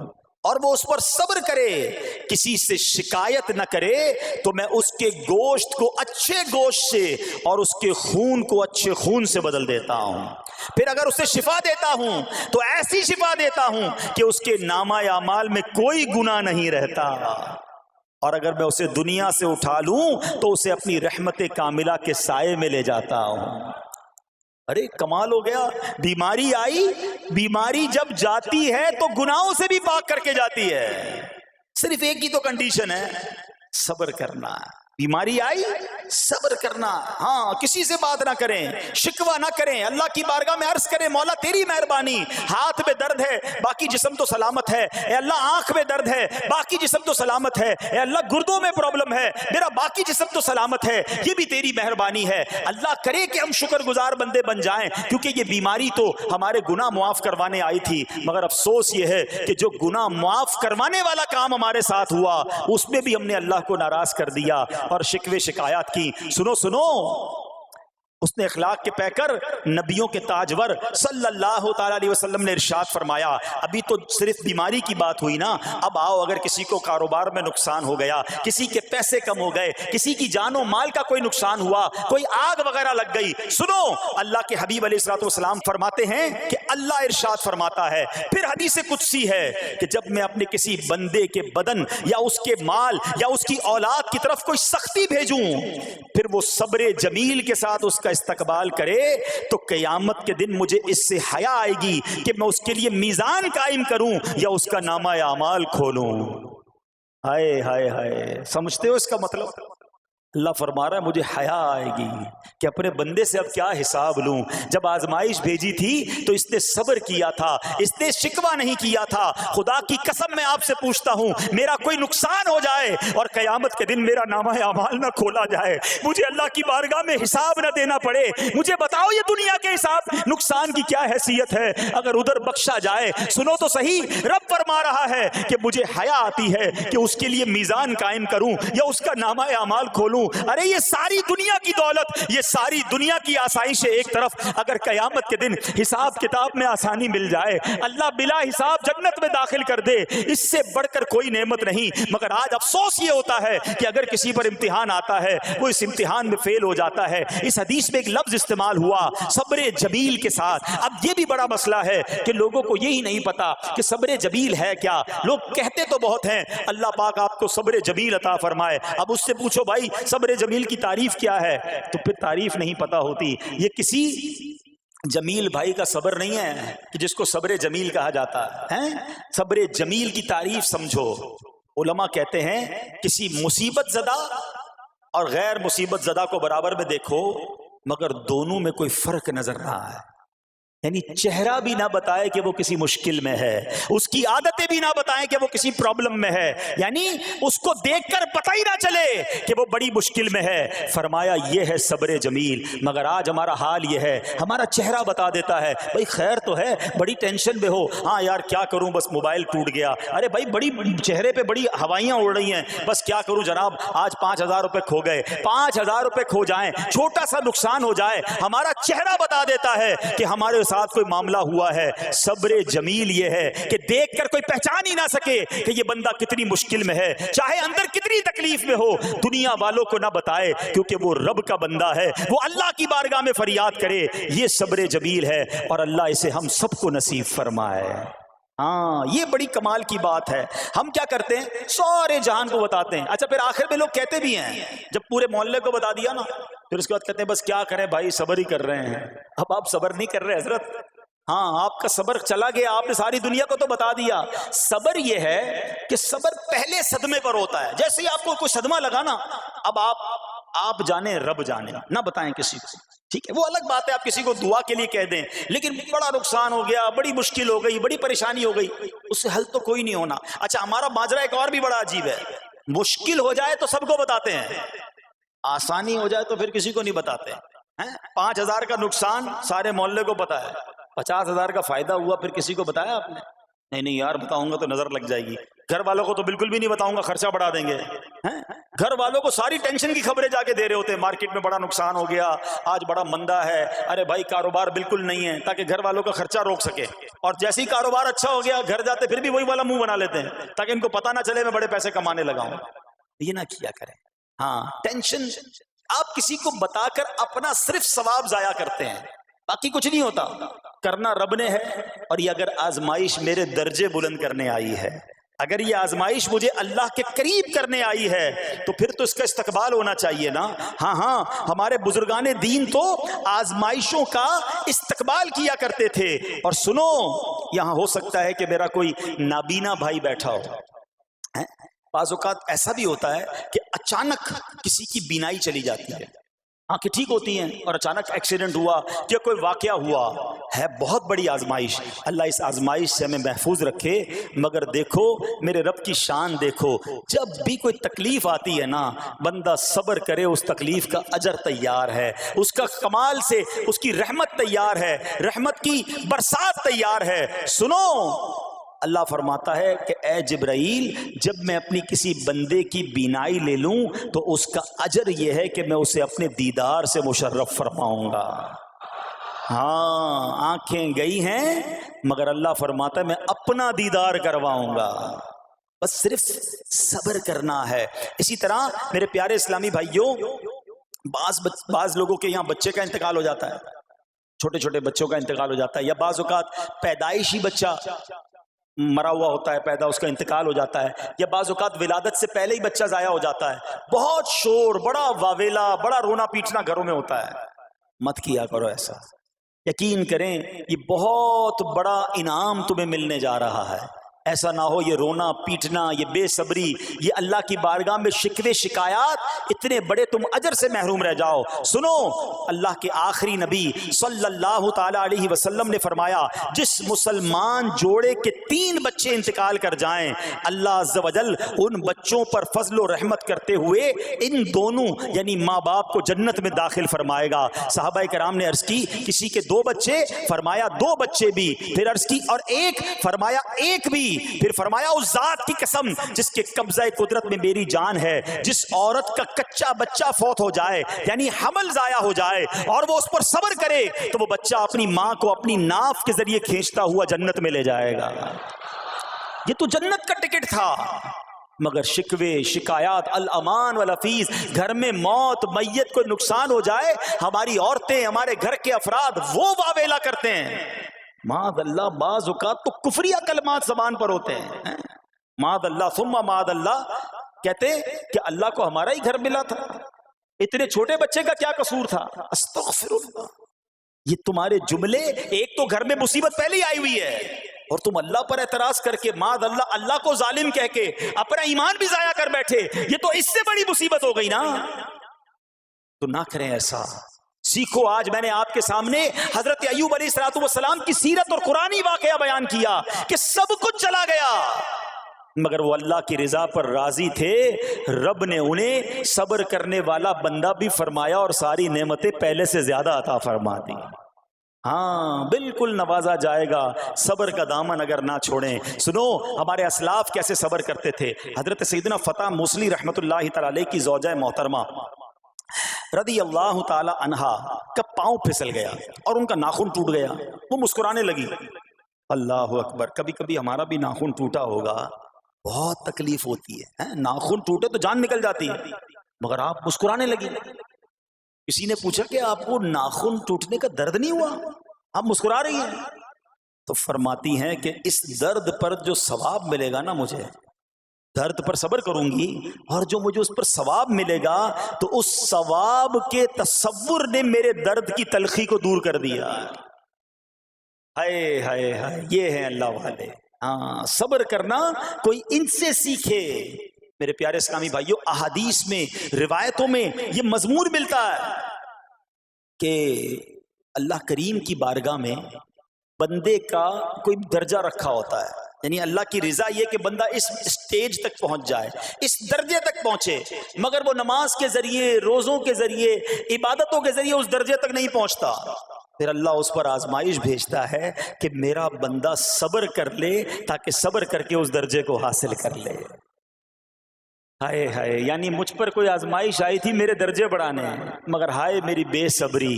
اور وہ اس پر صبر کرے, کسی سے شکایت نہ کرے, تو میں اس کے گوشت کو اچھے گوشت سے اور اس کے خون کو اچھے خون سے بدل دیتا ہوں. پھر اگر اسے شفا دیتا ہوں تو ایسی شفا دیتا ہوں کہ اس کے نامہ اعمال میں کوئی گناہ نہیں رہتا. اور اگر میں اسے دنیا سے اٹھا لوں تو اسے اپنی رحمت کاملہ کے سائے میں لے جاتا ہوں. ارے کمال ہو گیا. بیماری آئی, بیماری جب جاتی ہے تو گناہوں سے بھی پاک کر کے جاتی ہے. صرف ایک ہی تو کنڈیشن ہے, صبر کرنا. بیماری آئی, صبر کرنا. ہاں, کسی سے بات نہ کریں, شکوہ نہ کریں, اللہ کی بارگاہ میں عرض کریں مولا تیری مہربانی, ہاتھ میں درد ہے باقی جسم تو سلامت ہے, اے اللہ آنکھ میں درد ہے باقی جسم تو سلامت ہے, اے اللہ گردوں میں پرابلم ہے میرا باقی جسم تو سلامت ہے, یہ بھی تیری مہربانی ہے. اللہ کرے کہ ہم شکر گزار بندے بن جائیں, کیونکہ یہ بیماری تو ہمارے گناہ معاف کروانے آئی تھی, مگر افسوس یہ ہے کہ جو گناہ معاف کروانے والا کام ہمارے ساتھ ہوا اس میں بھی ہم نے اللہ کو ناراض کر دیا اور شکوے شکایات کی. سنو سنو, اس نے اخلاق کے پیکر نبیوں کے تاجور صلی اللہ تعالی علیہ وسلم نے ارشاد فرمایا, ابھی تو صرف بیماری کی بات ہوئی نا, اب آؤ اگر کسی کو کاروبار میں نقصان ہو گیا, کسی کے پیسے کم ہو گئے, کسی کی جان و مال کا کوئی نقصان ہوا, کوئی آگ وغیرہ لگ گئی. سنو, اللہ کے حبیب علیہ الصلوۃ والسلام فرماتے ہیں کہ اللہ ارشاد فرماتا ہے, پھر حدیث قدسی ہے کہ جب میں اپنے کسی بندے کے بدن یا اس کے مال یا اس کی اولاد کی طرف کوئی سختی بھیجوں, پھر وہ صبر جمیل کے ساتھ اس کا استقبال کرے, تو قیامت کے دن مجھے اس سے حیا آئے گی کہ میں اس کے لیے میزان قائم کروں یا اس کا نامہ اعمال کھولوں. ہائے ہائے ہائے, سمجھتے ہو اس کا مطلب؟ اللہ فرما رہا ہے مجھے حیا آئے گی کہ اپنے بندے سے اب کیا حساب لوں. جب آزمائش بھیجی تھی تو اس نے صبر کیا تھا, اس نے شکوہ نہیں کیا تھا. خدا کی قسم میں آپ سے پوچھتا ہوں, میرا کوئی نقصان ہو جائے اور قیامت کے دن میرا نامہ اعمال نہ کھولا جائے, مجھے اللہ کی بارگاہ میں حساب نہ دینا پڑے, مجھے بتاؤ یہ دنیا کے حساب نقصان کی کیا حیثیت ہے اگر ادھر بخشا جائے. سنو تو صحیح, رب فرما رہا ہے کہ مجھے حیا آتی ہے کہ اس کے لیے میزان قائم کروں یا اس کا نامہ اعمال کھولوں. ارے یہ ساری دنیا کی دولت, یہ ساری دنیا کی آسائش ایک طرف, اگر قیامت کے دن حساب کتاب میں آسانی مل جائے, اللہ بلا حساب جنت میں داخل کر دے, اس سے بڑھ کر کوئی نعمت نہیں. مگر آج افسوس یہ ہوتا ہے کہ اگر کسی پر امتحان آتا ہے وہ اس امتحان میں فیل ہو جاتا ہے. اس حدیث میں ایک لفظ استعمال ہوا صبر جمیل کے ساتھ. اب یہ بھی بڑا مسئلہ ہے کہ لوگوں کو یہی نہیں پتا کہ صبر جمیل ہے کیا. لوگ کہتے تو بہت ہیں, اللہ پاک آپ کو صبر جمیل عطا فرمائے. اب اس سے پوچھو بھائی صبر جمیل کی تعریف کیا ہے, تو پھر تعریف نہیں پتا ہوتی. یہ کسی جمیل بھائی کا صبر نہیں ہے کہ جس کو صبر جمیل کہا جاتا ہے. صبر جمیل کی تعریف سمجھو. علماء کہتے ہیں کسی مصیبت زدہ اور غیر مصیبت زدہ کو برابر میں دیکھو, مگر دونوں میں کوئی فرق نظر نہ آئے. یعنی چہرہ بھی نہ بتائے کہ وہ کسی مشکل میں ہے, اس کی عادتیں بھی نہ بتائیں کہ وہ کسی پرابلم میں ہے, یعنی اس کو دیکھ کر پتہ ہی نہ چلے کہ وہ بڑی مشکل میں ہے. فرمایا یہ ہے صبر جمیل. مگر آج ہمارا حال یہ ہے, ہمارا چہرہ بتا دیتا ہے بھائی خیر تو ہے, بڑی ٹینشن میں ہو, ہاں یار کیا کروں بس موبائل ٹوٹ گیا, ارے بھائی بڑی چہرے پہ بڑی ہوائیاں اڑ رہی ہیں, بس کیا کروں جناب آج 5,000 روپے کھو گئے. 5,000 روپے کھو جائیں, چھوٹا سا نقصان ہو جائے, ہمارا چہرہ بتا دیتا ہے کہ ہمارے ساتھ کوئی معاملہ ہوا ہے. صبر جمیل یہ ہے کہ دیکھ کر کوئی پہچان ہی نہ سکے کہ یہ بندہ کتنی مشکل میں ہے, چاہے اندر کتنی تکلیف میں ہو, دنیا والوں کو نہ بتائے کیونکہ وہ رب کا بندہ ہے, وہ اللہ کی بارگاہ میں فریاد کرے. یہ صبر جمیل ہے اور اللہ اسے ہم سب کو نصیب فرمائے. ہاں یہ بڑی کمال کی بات ہے. ہم کیا کرتے ہیں, سارے جہان کو بتاتے ہیں. اچھا پھر آخر میں لوگ کہتے بھی ہیں, جب پورے محلے کو بتا دیا نا, پھر اس کے بعد کہتے ہیں بس کیا کریں بھائی صبر ہی کر رہے ہیں. اب آپ صبر نہیں کر رہے حضرت, ہاں آپ کا صبر چلا گیا, آپ نے ساری دنیا کو تو بتا دیا. صبر یہ ہے کہ صبر پہلے صدمے پر ہوتا ہے. جیسے ہی آپ کو کوئی صدمہ لگا نا, اب آپ جانیں رب جانے, نہ بتائیں کسی کو, ٹھیک ہے. وہ الگ بات ہے آپ کسی کو دعا کے لیے کہہ دیں, لیکن بڑا نقصان ہو گیا, بڑی مشکل ہو گئی, بڑی پریشانی ہو گئی, اس سے حل تو کوئی نہیں ہونا. اچھا ہمارا ماجرا ایک اور بھی بڑا عجیب ہے, مشکل ہو جائے تو سب کو بتاتے ہیں, آسانی ہو جائے تو پھر کسی کو نہیں بتاتے. 5,000 کا نقصان سارے محلے کو پتا ہے, 50,000 کا فائدہ ہوا پھر کسی کو بتایا آپ نے؟ نہیں یار بتاؤں گا تو نظر لگ جائے گی. گھر والوں کو تو بالکل بھی نہیں بتاؤں گا, خرچہ بڑھا دیں گے. گھر والوں کو ساری ٹینشن کی خبریں جا کے دے رہے ہوتے ہیں، مارکیٹ میں بڑا نقصان ہو گیا، آج بڑا مندہ ہے، ارے بھائی کاروبار بالکل نہیں ہے، تاکہ گھر والوں کا خرچہ روک سکے. اور جیسے ہی کاروبار اچھا ہو گیا گھر جاتے پھر بھی وہی والا منہ بنا لیتے ہیں تاکہ ان کو پتہ نہ چلے میں بڑے پیسے کمانے لگا ہوں. یہ نہ کیا کریں. ہاں ٹینشن آپ کسی کو بتا کر اپنا صرف ثواب ضائع کرتے ہیں، باقی کچھ نہیں ہوتا. کرنا رب نے ہے، اور یہ اگر آزمائش میرے درجے بلند کرنے آئی ہے، اگر یہ آزمائش مجھے اللہ کے قریب کرنے آئی ہے تو پھر تو اس کا استقبال ہونا چاہیے نا. ہاں ہمارے بزرگان دین تو آزمائشوں کا استقبال کیا کرتے تھے. اور سنو، یہاں ہو سکتا ہے کہ میرا کوئی نابینا بھائی بیٹھا ہو. بعض اوقات ایسا بھی ہوتا ہے کہ اچانک کسی کی بینائی چلی جاتی ہے، آنکھیں ٹھیک ہوتی ہیں اور اچانک ایکسیڈنٹ ہوا یا کوئی واقعہ ہوا ہے. بہت بڑی آزمائش. اللہ اس آزمائش سے ہمیں محفوظ رکھے. مگر دیکھو میرے رب کی شان دیکھو، جب بھی کوئی تکلیف آتی ہے نا بندہ صبر کرے، اس تکلیف کا اجر تیار ہے، اس کا کمال سے اس کی رحمت تیار ہے، رحمت کی برسات تیار ہے. سنو، اللہ فرماتا ہے کہ اے جبرائیل، جب میں اپنی کسی بندے کی بینائی لے لوں تو اس کا اجر یہ ہے کہ میں اسے اپنے دیدار سے مشرف فرماؤں گا. ہاں آنکھیں گئی ہیں مگر اللہ فرماتا ہے میں اپنا دیدار کرواؤں گا. بس صرف صبر کرنا ہے. اسی طرح میرے پیارے اسلامی بھائیوں، بعض لوگوں کے یہاں بچے کا انتقال ہو جاتا ہے، چھوٹے چھوٹے بچوں کا انتقال ہو جاتا ہے، یا بعض اوقات پیدائشی بچہ مرا ہوا ہوتا ہے، پیدا اس کا انتقال ہو جاتا ہے، یا بعض اوقات ولادت سے پہلے ہی بچہ ضائع ہو جاتا ہے. بہت شور، بڑا واویلا، بڑا رونا پیٹنا گھروں میں ہوتا ہے. مت کیا کرو ایسا. یقین کریں یہ بہت بڑا انعام تمہیں ملنے جا رہا ہے. ایسا نہ ہو یہ رونا پیٹنا، یہ بے صبری، یہ اللہ کی بارگاہ میں شکوے شکایات، اتنے بڑے تم اجر سے محروم رہ جاؤ. سنو، اللہ کے آخری نبی صلی اللہ تعالی علیہ وسلم نے فرمایا جس مسلمان جوڑے کے 3 بچے انتقال کر جائیں، اللہ عز و جل ان بچوں پر فضل و رحمت کرتے ہوئے ان دونوں یعنی ماں باپ کو جنت میں داخل فرمائے گا. صحابہ کرام نے عرض کی کسی کے 2 بچے، فرمایا 2 بچے بھی، پھر عرض کی اور 1، فرمایا 1 بھی، پھر فرمایا اس ذات کی قسم جس کے قبضہ قدرت میں میری جان ہے، جس عورت کا کچا بچہ فوت ہو جائے یعنی حمل ضائع ہو جائے اور وہ اس پر صبر کرے تو وہ بچہ اپنی ماں کو اپنی ناف کے ذریعے کھینچتا ہوا جنت میں لے جائے گا. یہ تو جنت کا ٹکٹ تھا. مگر شکوے شکایات، الامان والافیز، گھر میں موت میت کو نقصان ہو جائے، ہماری عورتیں، ہمارے گھر کے افراد وہ واویلا کرتے ہیں. معاذ اللہ، بعض اوقات تو کفریہ کلمات زبان پر ہوتے ہیں. معاذ اللہ ثم معاذ اللہ، کہتے کہ اللہ کو ہمارا ہی گھر ملا تھا، اتنے چھوٹے بچے کا کیا قصور تھا. استغفر اللہ. یہ تمہارے جملے، ایک تو گھر میں مصیبت پہلے ہی آئی ہوئی ہے اور تم اللہ پر اعتراض کر کے معاذ اللہ، اللہ کو ظالم کہہ کے اپنا ایمان بھی ضائع کر بیٹھے. یہ تو اس سے بڑی مصیبت ہو گئی نا. تو نہ کریں ایسا. سیکھو. آج میں نے آپ کے سامنے حضرت ایوب علیہ السلام کی سیرت اور قرآنی واقعہ بیان کیا کہ سب کچھ چلا گیا مگر وہ اللہ کی رضا پر راضی تھے. رب نے انہیں صبر کرنے والا بندہ بھی فرمایا اور ساری نعمتیں پہلے سے زیادہ عطا فرما دی. ہاں بالکل نوازا جائے گا. صبر کا دامن اگر نہ چھوڑیں. سنو ہمارے اسلاف کیسے صبر کرتے تھے. حضرت سیدنا فتح موصلی رحمت اللہ تعالی علیہ کی زوجہ محترمہ رضی اللہ تعالی عنہا کا پاؤں پھسل گیا اور ان کا ناخن ٹوٹ گیا. وہ مسکرانے لگی. اللہ اکبر. کبھی کبھی ہمارا بھی ناخن ٹوٹا ہوگا، بہت تکلیف ہوتی ہے. ناخن ٹوٹے تو جان نکل جاتی ہے مگر آپ مسکرانے لگی. کسی نے پوچھا کہ آپ کو ناخن ٹوٹنے کا درد نہیں ہوا، آپ مسکرا رہی ہیں؟ تو فرماتی ہیں کہ اس درد پر جو ثواب ملے گا نا، مجھے درد پر صبر کروں گی اور جو مجھے اس پر ثواب ملے گا تو اس ثواب کے تصور نے میرے درد کی تلخی کو دور کر دیا. ہائے ہائے ہائے، یہ ہیں اللہ والے. ہاں صبر کرنا کوئی ان سے سیکھے. میرے پیارے اسلامی بھائیوں، احادیث میں، روایتوں میں یہ مضمون ملتا ہے کہ اللہ کریم کی بارگاہ میں بندے کا کوئی درجہ رکھا ہوتا ہے. یعنی اللہ کی رضا یہ کہ بندہ اس سٹیج تک پہنچ جائے، اس درجے تک پہنچے، مگر وہ نماز کے ذریعے، روزوں کے ذریعے، عبادتوں کے ذریعے اس درجے تک نہیں پہنچتا. پھر اللہ اس پر آزمائش بھیجتا ہے کہ میرا بندہ صبر کر لے تاکہ صبر کر کے اس درجے کو حاصل کر لے. ہائے ہائے، یعنی مجھ پر کوئی آزمائش آئی تھی میرے درجے بڑھانے، مگر ہائے میری بے صبری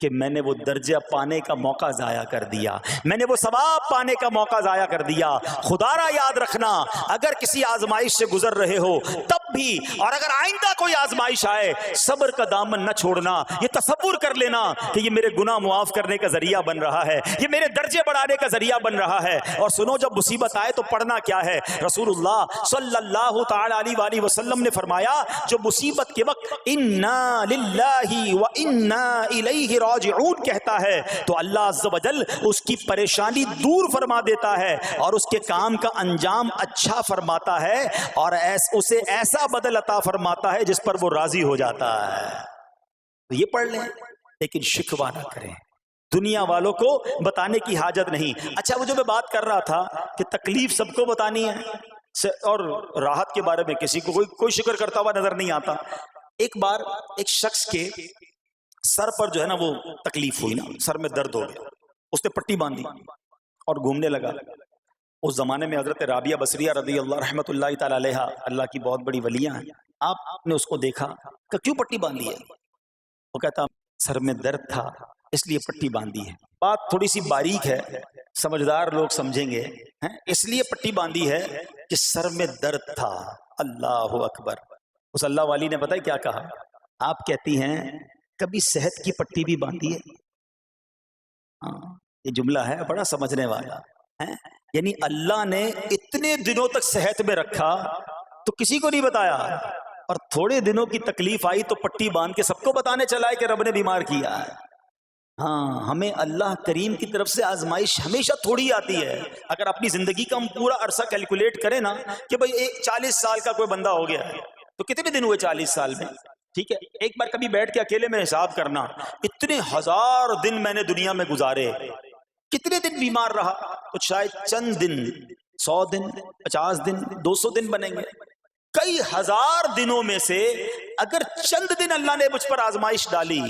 کہ میں نے وہ درجہ پانے کا موقع ضائع کر دیا، میں نے وہ ثواب پانے کا موقع ضائع کر دیا۔ خدا را یاد رکھنا، اگر کسی آزمائش سے گزر رہے ہو تب بھی، اور اگر آئندہ کوئی آزمائش آئے، صبر کا دامن نہ چھوڑنا، یہ تصور کر لینا کہ یہ میرے گناہ معاف کرنے کا ذریعہ بن رہا ہے، یہ میرے درجے بڑھانے کا ذریعہ بن رہا ہے۔ اور سنو، جب مصیبت آئے تو پڑھنا کیا ہے؟ رسول اللہ صلی اللہ تعالی علیہ وآلہ وسلم نے فرمایا، جو مصیبت کے وقت انا للہ و انا الیہ راجعون کہتا ہے تو اللہ عز و جل اس کی پریشانی دور فرما دیتا ہے اور اس کے کام کا انجام اچھا فرماتا ہے، اور اسے ایسا بدل عطا فرماتا ہے جس پر وہ راضی ہو جاتا ہے۔ تو یہ پڑھ لیں، لیکن شکوہ نہ کریں، دنیا والوں کو بتانے کی حاجت نہیں۔ اچھا، وہ جو میں بات کر رہا تھا کہ تکلیف سب کو بتانی ہے اور راحت کے بارے میں کسی کو کوئی شکر کرتا ہوا نظر نہیں آتا۔ ایک بار ایک شخص کے سر پر جو ہے نا وہ تکلیف ہوئی نا، سر میں درد ہو گیا، اس نے پٹی باندھی اور گھومنے لگا۔ اس زمانے میں حضرت رابعہ بصریہ رضی اللہ رحمۃ اللہ تعالی علیہا، اللہ کی بہت بڑی ولیاں ہیں، آپ نے اس کو دیکھا کہ کیوں پٹی باندھی ہے؟ وہ کہتا سر میں درد تھا اس لیے پٹی باندھی ہے۔ بات تھوڑی سی باریک ہے، سمجھدار لوگ سمجھیں گے، اس لیے پٹی باندھی ہے کہ سر میں درد تھا۔ اللہ اکبر۔ اس اللہ والی نے پتہ ہے کیا کہا؟ آپ کہتی ہیں کبھی صحت کی پٹی بھی باندھی ہے؟ یہ جملہ ہے بڑا سمجھنے والا ہے، یعنی اللہ نے اتنے دنوں تک صحت میں رکھا تو کسی کو نہیں بتایا، اور تھوڑے دنوں کی تکلیف آئی تو پٹی باندھ کے سب کو بتانے چلا ہے کہ رب نے بیمار کیا ہے۔ ہاں، ہمیں اللہ کریم کی طرف سے آزمائش ہمیشہ تھوڑی آتی ہے۔ اگر اپنی زندگی کا ہم پورا عرصہ کیلکولیٹ کریں نا کہ بھئی 40 سال کا کوئی بندہ ہو گیا تو کتنے دن ہوئے 40 سال میں؟ ٹھیک ہے، ایک بار کبھی بیٹھ کے اکیلے میں حساب کرنا، اتنے ہزار دن میں نے دنیا میں گزارے، کتنے دن بیمار رہا؟ تو شاید چند دن، 100 دن، 50 دن، 200 دن بنیں گے۔ کئی ہزار دنوں میں سے اگر چند دن اللہ نے مجھ پر آزمائش ڈالی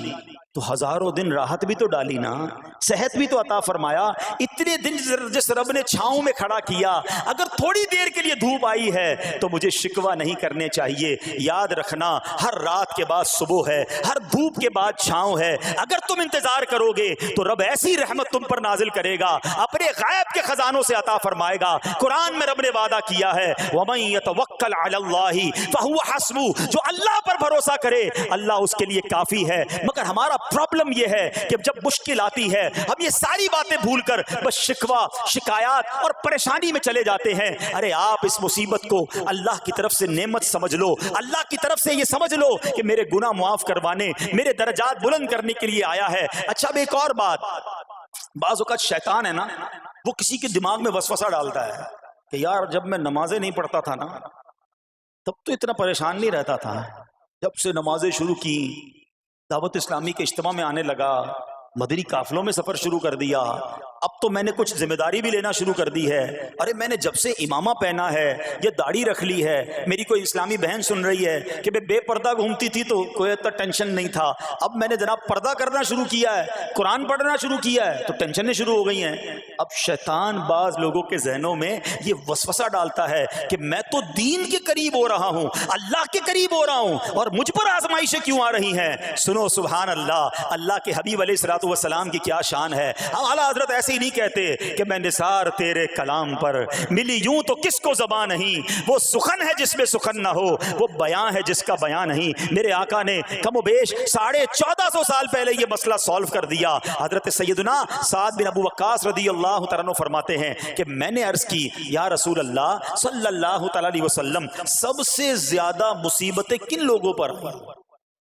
تو ہزاروں دن راحت بھی تو ڈالی نا، صحت بھی تو عطا فرمایا۔ اتنے دن جس رب نے چھاؤں میں کھڑا کیا، اگر تھوڑی دیر کے لیے دھوپ آئی ہے تو مجھے شکوہ نہیں کرنے چاہیے۔ یاد رکھنا، ہر رات کے بعد صبح ہے، ہر دھوپ کے بعد چھاؤں ہے۔ اگر تم انتظار کرو گے تو رب ایسی رحمت تم پر نازل کرے گا، اپنے غیب کے خزانوں سے عطا فرمائے گا۔ قرآن میں رب نے وعدہ کیا ہے، وَمَن يَتَوَکَّلْ عَلَى اللَّهِ فَهُوَ حَسْبُهُ، جو اللہ پر بھروسہ کرے اللہ اس کے لیے کافی ہے۔ مگر ہمارا پرابلم یہ ہے کہ جب مشکل آتی ہے ہم یہ ساری باتیں بھول کر بس شکوہ، شکایات اور پریشانی میں چلے جاتے ہیں۔ ارے آپ اس مصیبت کو اللہ کی طرف سے نعمت سمجھ لو، اللہ کی طرف سے یہ سمجھ لو کہ میرے گناہ معاف کروانے، میرے درجات بلند کرنے کے لیے آیا ہے۔ اچھا، اب ایک اور بات، بعض اوقات شیطان ہے نا، وہ کسی کے دماغ میں وسوسہ ڈالتا ہے کہ یار جب میں نمازیں نہیں پڑھتا تھا نا تب تو اتنا پریشان نہیں رہتا تھا، جب سے نمازیں شروع کی، دعوت اسلامی کے اجتماع میں آنے لگا، مدنی قافلوں میں سفر شروع کر دیا، اب تو میں نے کچھ ذمہ داری بھی لینا شروع کر دی ہے۔ ارے میں نے جب سے امامہ پہنا ہے، یہ داڑھی رکھ لی ہے، میری کوئی اسلامی بہن سن رہی ہے کہ بے پردہ گھومتی تھی تو کوئی اتنا ٹینشن نہیں تھا، اب میں نے جناب پردہ کرنا شروع کیا ہے، قرآن پڑھنا شروع کیا ہے تو ٹینشنیں شروع ہو گئی ہیں۔ اب شیطان بعض لوگوں کے ذہنوں میں یہ وسوسہ ڈالتا ہے کہ میں تو دین کے قریب ہو رہا ہوں، اللہ کے قریب ہو رہا ہوں، اور مجھ پر آزمائشیں کیوں آ رہی ہیں؟ سنو سبحان اللہ، اللہ کے حبیب علیہ الصلوۃ والسلام کی کیا شان ہے۔ اعلیٰ حضرت ایسے ہی نہیں کہتے کہ میں نثار تیرے کلام پر، ملی یوں تو کس کو زبان نہیں، وہ سخن ہے جس میں سخن نہ ہو، وہ بیان ہے جس کا بیان نہیں۔ میرے آقا نے کم و بیش 1450 سال پہلے یہ مسئلہ سالو کر دیا۔ حضرت سیدنا سعد بن ابو وقاص رضی اللہ تعالیٰ عنہ فرماتے ہیں کہ میں نے عرض کی یا رسول اللہ صلی اللہ تعالیٰ علیہ وسلم، سب سے زیادہ مصیبتیں کن لوگوں پر آئیں؟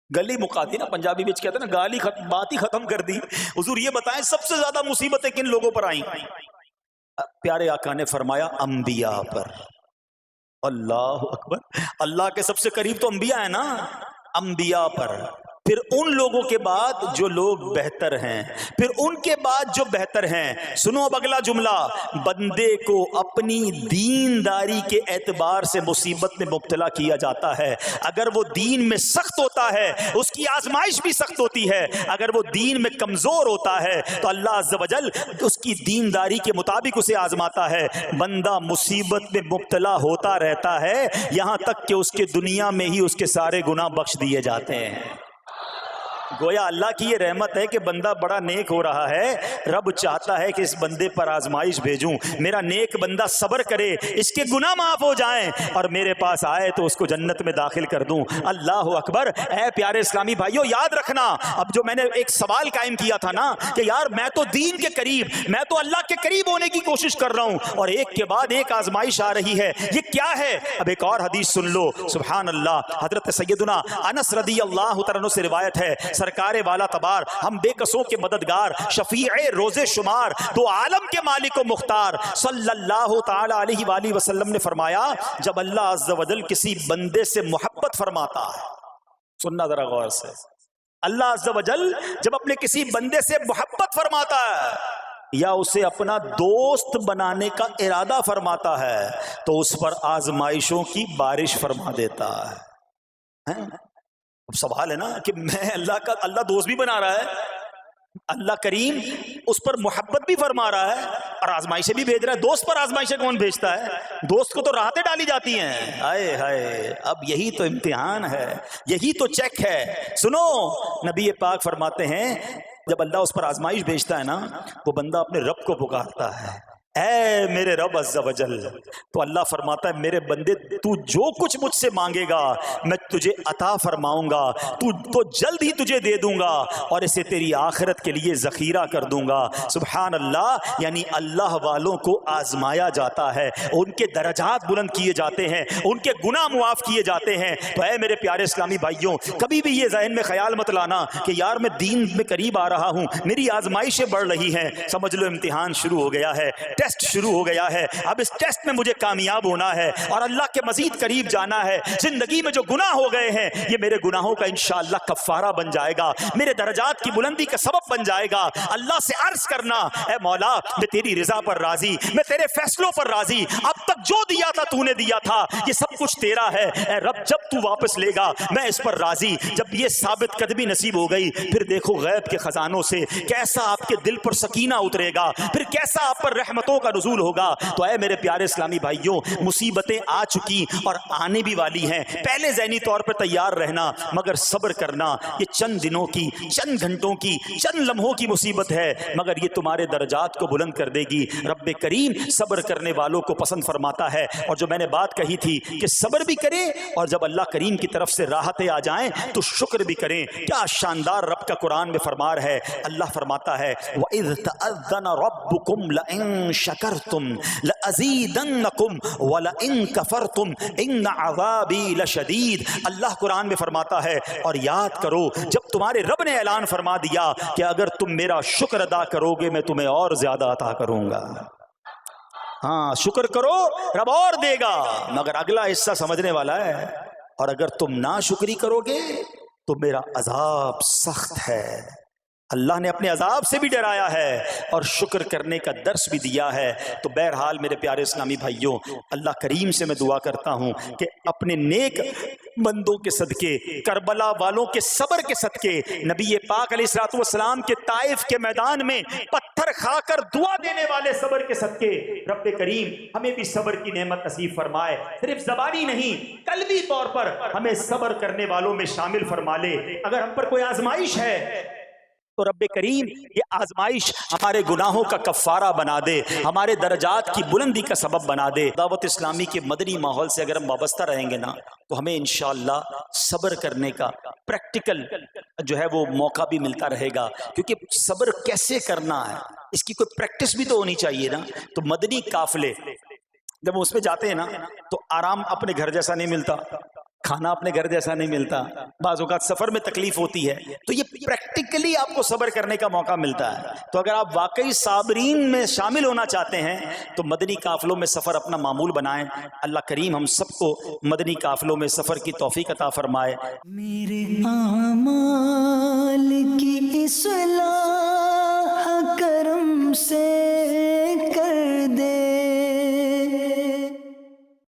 گلی مقاتی نا، پنجابی بچ کہتے ہیں نا، گالی بات ہی ختم کر دی۔ حضور یہ بتائیں سب سے زیادہ مصیبتیں کن لوگوں پر آئیں؟ پیارے آقا نے فرمایا انبیاء پر۔ اللہ اکبر، اللہ کے سب سے قریب تو انبیاء ہیں نا، انبیاء پر۔ پھر ان لوگوں کے بعد جو لوگ بہتر ہیں، پھر ان کے بعد جو بہتر ہیں۔ سنو اب اگلا جملہ، بندے کو اپنی دینداری کے اعتبار سے مصیبت میں مبتلا کیا جاتا ہے۔ اگر وہ دین میں سخت ہوتا ہے اس کی آزمائش بھی سخت ہوتی ہے، اگر وہ دین میں کمزور ہوتا ہے تو اللہ عز و جل اس کی دینداری کے مطابق اسے آزماتا ہے۔ بندہ مصیبت میں مبتلا ہوتا رہتا ہے یہاں تک کہ اس کے دنیا میں ہی اس کے سارے گناہ بخش دیے جاتے ہیں۔ گویا اللہ کی یہ رحمت ہے کہ بندہ بڑا نیک ہو رہا ہے، رب چاہتا ہے کہ اس بندے پر آزمائش بھیجوں، میرا نیک بندہ صبر کرے، اس کے گناہ معاف ہو جائیں اور میرے پاس آئے تو اس کو جنت میں داخل کر دوں۔ اللہ اکبر۔ اے پیارے اسلامی بھائیو، یاد رکھنا، اب جو میں نے ایک سوال قائم کیا تھا نا کہ یار میں تو دین کے قریب، میں تو اللہ کے قریب ہونے کی کوشش کر رہا ہوں اور ایک کے بعد ایک آزمائش آ رہی ہے، یہ کیا ہے؟ اب ایک اور حدیث سن لو، سبحان اللہ۔ حضرت سیدنا انس رضی اللہ تعالیٰ عنہ سے روایت ہے، سرکار والا تبار، ہم بے کسوں کے مددگار، شفیع روز شمار، دو عالم کے مالک و مختار صلی اللہ تعالی علیہ وآلہ وسلم نے فرمایا، جب اللہ عز و جل کسی بندے سے محبت فرماتا ہے، سننا ذرا غور سے، اللہ عز و جل جب اپنے کسی بندے سے محبت فرماتا ہے یا اسے اپنا دوست بنانے کا ارادہ فرماتا ہے تو اس پر آزمائشوں کی بارش فرما دیتا ہے۔ اب سوال ہے نا کہ میں اللہ دوست بھی بنا رہا ہے، اللہ کریم اس پر محبت بھی فرما رہا ہے اور آزمائشیں بھی بھیج رہا ہے۔ دوست پر آزمائشیں کون بھیجتا ہے؟ دوست کو تو راحتیں ڈالی جاتی ہیں۔ ہائے ہائے، اب یہی تو امتحان ہے، یہی تو چیک ہے۔ سنو، نبی پاک فرماتے ہیں جب اللہ اس پر آزمائش بھیجتا ہے نا، وہ بندہ اپنے رب کو پکارتا ہے، اے میرے رب عز و جل، تو اللہ فرماتا ہے میرے بندے تو جو کچھ مجھ سے مانگے گا میں تجھے عطا فرماؤں گا، تو جلد ہی تجھے دے دوں گا اور اسے تیری آخرت کے لیے ذخیرہ کر دوں گا۔ سبحان اللہ۔ یعنی اللہ والوں کو آزمایا جاتا ہے، ان کے درجات بلند کیے جاتے ہیں، ان کے گناہ معاف کیے جاتے ہیں۔ تو اے میرے پیارے اسلامی بھائیوں، کبھی بھی یہ ذہن میں خیال مت لانا کہ یار میں دین میں قریب آ رہا ہوں، میری آزمائشیں بڑھ رہی ہیں، سمجھ لو امتحان شروع ہو گیا ہے، ٹیسٹ شروع ہو گیا ہے، اب اس ٹیسٹ میں مجھے کامیاب ہونا ہے اور اللہ کے مزید قریب جانا ہے۔ زندگی میں جو گناہ ہو گئے ہیں یہ میرے گناہوں کا انشاءاللہ کفارہ بن جائے گا، میرے درجات کی بلندی کا سبب بن جائے گا۔ اللہ سے عرض کرنا، اے مولا میں تیری رضا پر راضی، میں تیرے فیصلوں پر راضی، اب تک جو دیا تھا تو نے دیا تھا، یہ سب کچھ تیرا ہے، اے رب جب تو واپس لے گا میں اس پر راضی۔ جب یہ ثابت قدمی نصیب ہو گئی پھر دیکھو غیب کے خزانوں سے کیسا آپ کے دل پر سکینہ اترے گا، پھر کیسا آپ پر رحمتوں کا نزول ہوگا۔ تو اے میرے پیارے اسلامی بھائیوں، مصیبتیں آ چکی اور آنے بھی والی ہیں، پہلے ذہنی طور پر تیار رہنا، مگر صبر کرنا۔ یہ چند دنوں کی، چند گھنٹوں کی، چند لمحوں کی مصیبت ہے مگر یہ تمہارے درجات کو بلند کر دے گی۔ رب کریم صبر کرنے والوں کو پسند فرماتا ہے۔ اور جو میں نے بات کہی تھی کہ صبر بھی کریں اور جب اللہ کریم کی طرف سے راحتیں آ جائیں تو شکر بھی کریں۔ کیا شاندار رب کا قرآن میں فرمان ہے، اللہ فرماتا ہے وَإِذْ تَأَذَّنَ رَبُّكُمْ لَئِن شَكَرْتُمْ لَأَزِيدَنَّكُمْ وَلَئِن كَفَرْتُمْ إِنَّ عَذَابِي لَشَدِيدٌ۔ اللہ قرآن میں فرماتا ہے اور یاد کرو جب تمہارے رب نے اعلان فرما دیا کہ اگر تم میرا شکر ادا کرو گے میں تمہیں اور زیادہ عطا کروں گا۔ ہاں شکر کرو رب اور دے گا، مگر اگلا حصہ سمجھنے والا ہے، اور اگر تم ناشکری کرو گے تو میرا عذاب سخت ہے۔ اللہ نے اپنے عذاب سے بھی ڈرایا ہے اور شکر کرنے کا درس بھی دیا ہے۔ تو بہرحال میرے پیارے اسلامی بھائیوں، اللہ کریم سے میں دعا کرتا ہوں کہ اپنے نیک بندوں کے صدقے، کربلا والوں کے صبر کے صدقے، نبی پاک علیہ الصلوۃ والسلام کے طائف کے میدان میں پتھر کھا کر دعا دینے والے صبر کے صدقے، رب کریم ہمیں بھی صبر کی نعمت نصیب فرمائے، صرف زبانی نہیں قلبی طور پر ہمیں صبر کرنے والوں میں شامل فرما لے۔ اگر ہم پر کوئی آزمائش ہے تو رب کریم یہ آزمائش ہمارے گناہوں کا کفارہ بنا دے، ہمارے درجات کی بلندی کا سبب بنا دے۔ دعوت اسلامی کے مدنی ماحول سے اگر ہم وابستہ رہیں گے نا تو ہمیں انشاءاللہ صبر کرنے کا پریکٹیکل جو ہے وہ موقع بھی ملتا رہے گا، کیونکہ صبر کیسے کرنا ہے اس کی کوئی پریکٹس بھی تو ہونی چاہیے نا۔ تو مدنی قافلے جب اس میں جاتے ہیں نا تو آرام اپنے گھر جیسا نہیں ملتا، کھانا اپنے گھر جیسا نہیں ملتا، بعض اوقات سفر میں تکلیف ہوتی ہے، تو یہ پریکٹیکلی آپ کو صبر کرنے کا موقع ملتا ہے۔ تو اگر آپ واقعی صابرین میں شامل ہونا چاہتے ہیں تو مدنی قافلوں میں سفر اپنا معمول بنائیں۔ اللہ کریم ہم سب کو مدنی قافلوں میں سفر کی توفیق عطا فرمائے۔ میرے